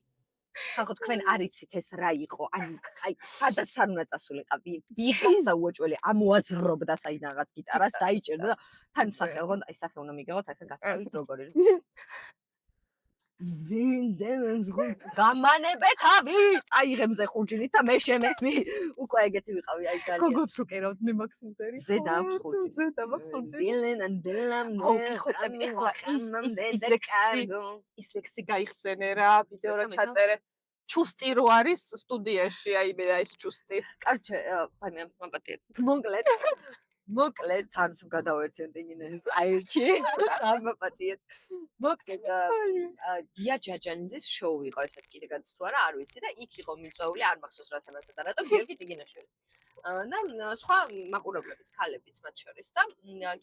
ხახო თქვენ არ იცით ეს რა იყო აი სადაც არ უნდა წასულიყავ ვიღაცა უოჭველი ამოაძრობდა საიდანღაც გიტარას დაიჭერდა და თან სახე ოღონდ აი სახე უნდა მიგეღოთ ახლა გაწევით როგორი გამანებე თავი აიღემზე ხურჯინით და მე შემეცმი უკვე ეგეთი ვიყავი აი ძალიან გოგობს რო კერავთ მე მაქსიმდერი ზედა აქვს ხურჯინი ზედა მაქვს ხურჯინი დილენ ის ლექსი გაიხსენე რა ვიდეო რა ჩაწერე ჩუსტი რო არის სტუდიაში აი მე ეს ჩუსტი კარჩე აი მე მოგატიეთ მოკლედ თანს გადავერთენ დინინე აიჩი სამაპატიეთ მოკლედ გია ჯაჯანიძის შოუ იყო ესეთ კიდე გადის თუ არა არ ვიცი და იქ იყო მიწვეული არ მახსოვს რა თემაზე და რატომ გიორგი ტიგინაშვილი და სხვა მაყურებლებიც ქალებიც მათ შორის და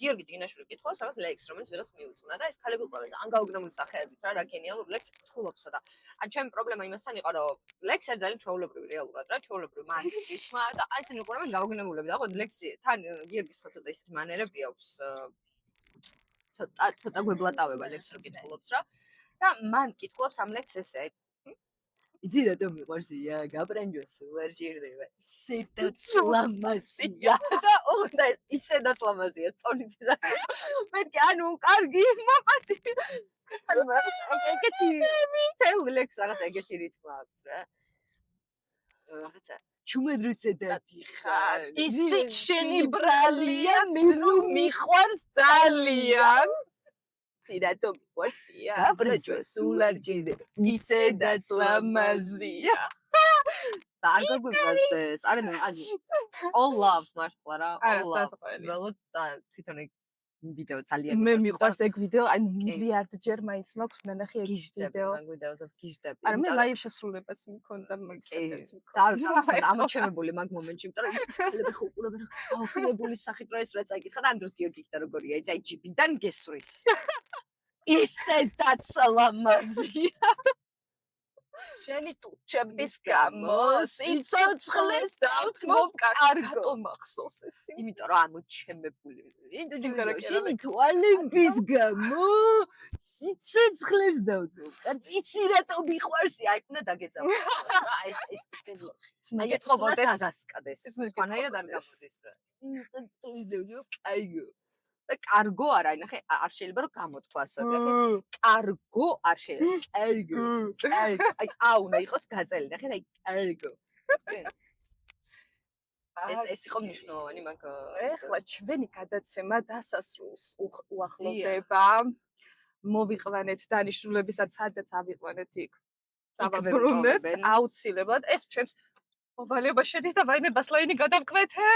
გიორგი ტიგინაშვილი კითხავს რაღაც ლექს რომელიც ვიღაც მიუძღვნა და ეს ქალები უყურებენ ან გაუგნებული სახელებით რა გენიალური ლექს კითხულობსა და ან ჩემი პრობლემა იმასთან იყო რომ ლექსი არის ძალიან ჩვეულებრივი რეალურად რა ჩვეულებრივი მანერისმა და აი ესენი უყურებენ გაუგნებულები და ხო ლექსი თან გიორგის ხო ცოტა ისეთი მანერები აქვს ცოტა გვებლატავება ლექს რო კითხულობს რა და მან კითხულობს ამ ლექს ესე იცი რატომ მიყვარსია გაბრანჯოს ვერ ჭირდება ისედაც ლამაზია და უნდა ისედაც ლამაზია ტონით მეთქი ანუ კარგი მაპატი ეგეთი თელ ლექს რაღაც ეგეთი რითმა აქვს რა რაღაცა ჩუმედრუცე და დიხარ ისიც შენი ბრალია მე ნუ მიყვარს ძალიან ცირატო მიყვარსია გაბრანჯოს სულ არ ჭირდება ისედაც ლამაზია და არ გაგვიყვარდეს არ მე all love მართლა რა all love უბრალოდ თვითონ ვიდეო ძალიან მე მიყვარს ეგ ვიდეო აი მილიარდჯერ მაინც მაქვს ნანახი ეგ ვიდეო მაგ ვიდეოზე გიჟდები არა მე ლაივ შესრულებაც მქონდა მაგის ძალიან ამოჩემებული მაგ მომენტში იმიტომ რომ ისლები ხო უყურებენ აუქნებული სახით რა ეს რა წაიკითხა და ანდროს გიორგი და როგორია აი ჯიბიდან გესვრის ისედაც ლამაზია შენი ტუჩების გამო სიცოცხლეს დავთმობ კარგო მახსოვს ეს იმიტომ რომ ამოჩემებული შენი თვალების გამო სიცოცხლეს დავთმობ იცი რატო მიყვარსი აი უნდა დაგეწავა აი ეს აი ეთყობოდეს გასკადეს სხვანაირად არ გამოდის რა აიგო და კარგო არა ნახე არ შეიძლება რომ გამოთქვა ასევე კარგო არ შეიძლება აიგო აი აუნა იყოს გაწელი ნახე და აიგო ეს იყო მნიშვნელოვანი მაგ ეხლა ჩვენი გადაცემა დასასრულს უახლოვდება მოვიყვანეთ დანიშნულებისაც სადაც ავიყვანეთ იქ დავაბრუნებთ აუცილებლად ეს ჩვენს ოვალება შედის და ვაიმე ბასლაინი გადავკვეთე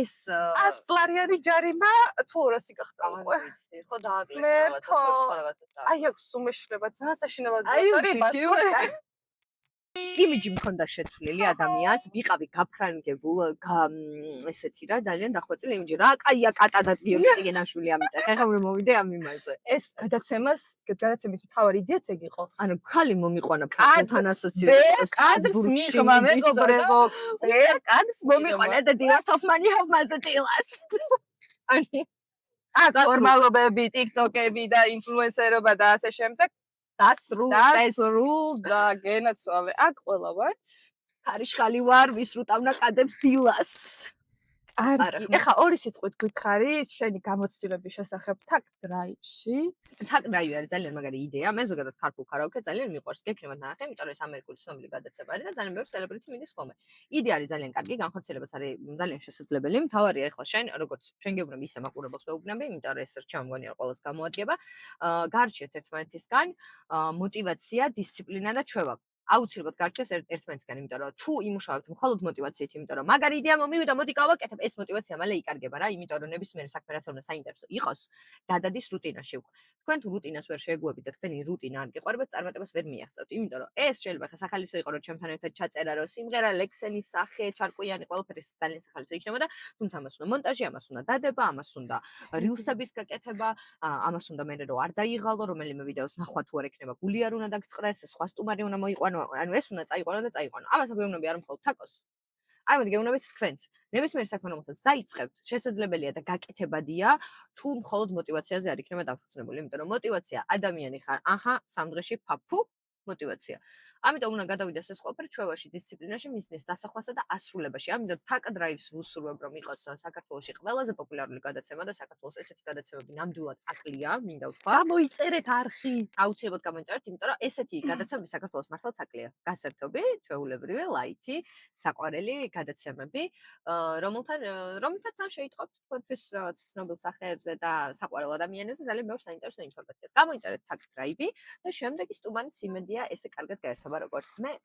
ეს 100 ლარიანი ჯარიმა თუ 200 გახდა უკვე ხო დააკლევა აი აქ სუმეშლება ძალიან საშინელად იმიჯი მქონდა შეცვლილი ადამიანს ვიყავი გაფრანგებულ ესეთი რა ძალიან დახვეწილი იმიჯი რა კაია კატა და გიორგი ტიგინაშვილი ამიტომ ხეხა რომ მოვიდე ამ იმაზე ეს გადაცემის მთავარი იდეაც ეგ იყო ანუ ხალი მომიყვანა ფოტოთან ასოცირებული კადრს მიღმა მეგობრებო კადრს მომიყვანა და დირექტოფმანი ჰავმაზე დილას ნორმალობები ტიკტოკები და ინფლუენსერობა და ასე შემდეგ დასრულდა გენაცვალე. აქ ყველა ვართ. ქარიშხალი ვარ, ვის რუტავნა კადებს დილას. კარგი. ეხა ორი სიტყვით გითხარი შენი გამოცდილების შესახებ Tag Drive-ში. Tag Drive არის ძალიან მაგარი იდეა. მე ზოგადად ქართულ კარაოკე ძალიან მიყვარს. გექნებათ ნახე, იმიტომ რომ ეს ამერიკული ცნობილი გადაცემა არის და ძალიან ბევრი სელებრიტი მიდის ხოლმე. იდეა არის ძალიან კარგი, განხორციელებაც არის ძალიან შესაძლებელი. მთავარია ეხლა შენ, როგორც შენ გეუბნები, ისე მაყურებელს მეუბნები, იმიტომ რომ ეს რჩევა მგონია რომ ყველას გამოადგება. გარჩიეთ ერთმანეთისგან, мотиваცია, დისციპლინა და ჩვევა. აუცილებლად გარჩევს ერთმანეთისგან, იმიტომ რომ თუ იმუშავებთ მხოლოდ мотиваციით, იმიტომ რომ მაგარი იდეა მომივიდა, მოდი გავაკეთებ, ეს мотиваცია მალე იკარგება რა, იმიტომ რომ ნებისმიერი საქმე რაც უნდა საინტერესო იყოს, გადადის რუტინაში უკვე. თქვენ თუ რუტინას ვერ შეეგუებით და თქვენი რუტინა არ გიყვარებთ, წარმატებას ვერ მიაღწევთ, იმიტომ რომ ეს შეიძლება ხა სახალისო იყო, რომ ჩემთან ერთად ჩაწერა, რომ სიმღერა, ლექსენის სახე, ჩარკვიანი, ყველაფერი ძალიან სახალისო იქნებოდა, თუმცა ამას უნდა მონტაჟი, ამას უნდა დადება, ამას უნდა rilsების გაკეთება, ამას უნდა მე რომ არ დაიღალო, რომელიმე ვიდეოს ნახვა თუ არ ექნება, გული არ უნდა დაგწყდეს, სხვა სტუმარი უნდა მოიყვანო, ანუ ეს უნდა წაიყვანო და წაიყვანო. ამას გეუბნები არ მხოლოდ თაკოს. არამედ გეუბნებით თქვენს. ნებისმიერ საქმე რომელსაც დაიწყებთ, შესაძლებელია და გაკეთებადია, თუ მხოლოდ мотиваციაზე არ იქნება დაფუძნებული, იმიტომ რომ мотиваცია ადამიანი ხარ, აჰა, სამ დღეში ფაფუ мотиваცია. ამიტომ უნდა გადავიდეს ეს ყველაფერი ჩვევაში, დისციპლინაში, მიზნის დასახვასა და ასრულებაში. ამიტომ Tag Drive-ს ვუსურვებ, რომ იყოს საქართველოში ყველაზე პოპულარული გადაცემა და საქართველოს ესეთი გადაცემები ნამდვილად აკლია, მინდა ვთქვა. გამოიწერეთ არხი. აუცილებლად გამოიწერეთ, იმიტომ რომ ესეთი გადაცემები საქართველოს მართლაც აკლია. გასართობი, ჩვეულებრივი, ლაითი, საყვარელი გადაცემები, რომელთაც თან შეიტყობთ თქვენთვის ცნობილ სახეებზე და საყვარელ ადამიანებზე ძალიან ბევრ საინტერესო ინფორმაციას. გამოიწერეთ Tag Drive-ი და შემდეგი სტუმარის იმედია ესე კარგად გაერთობა როგორც მე.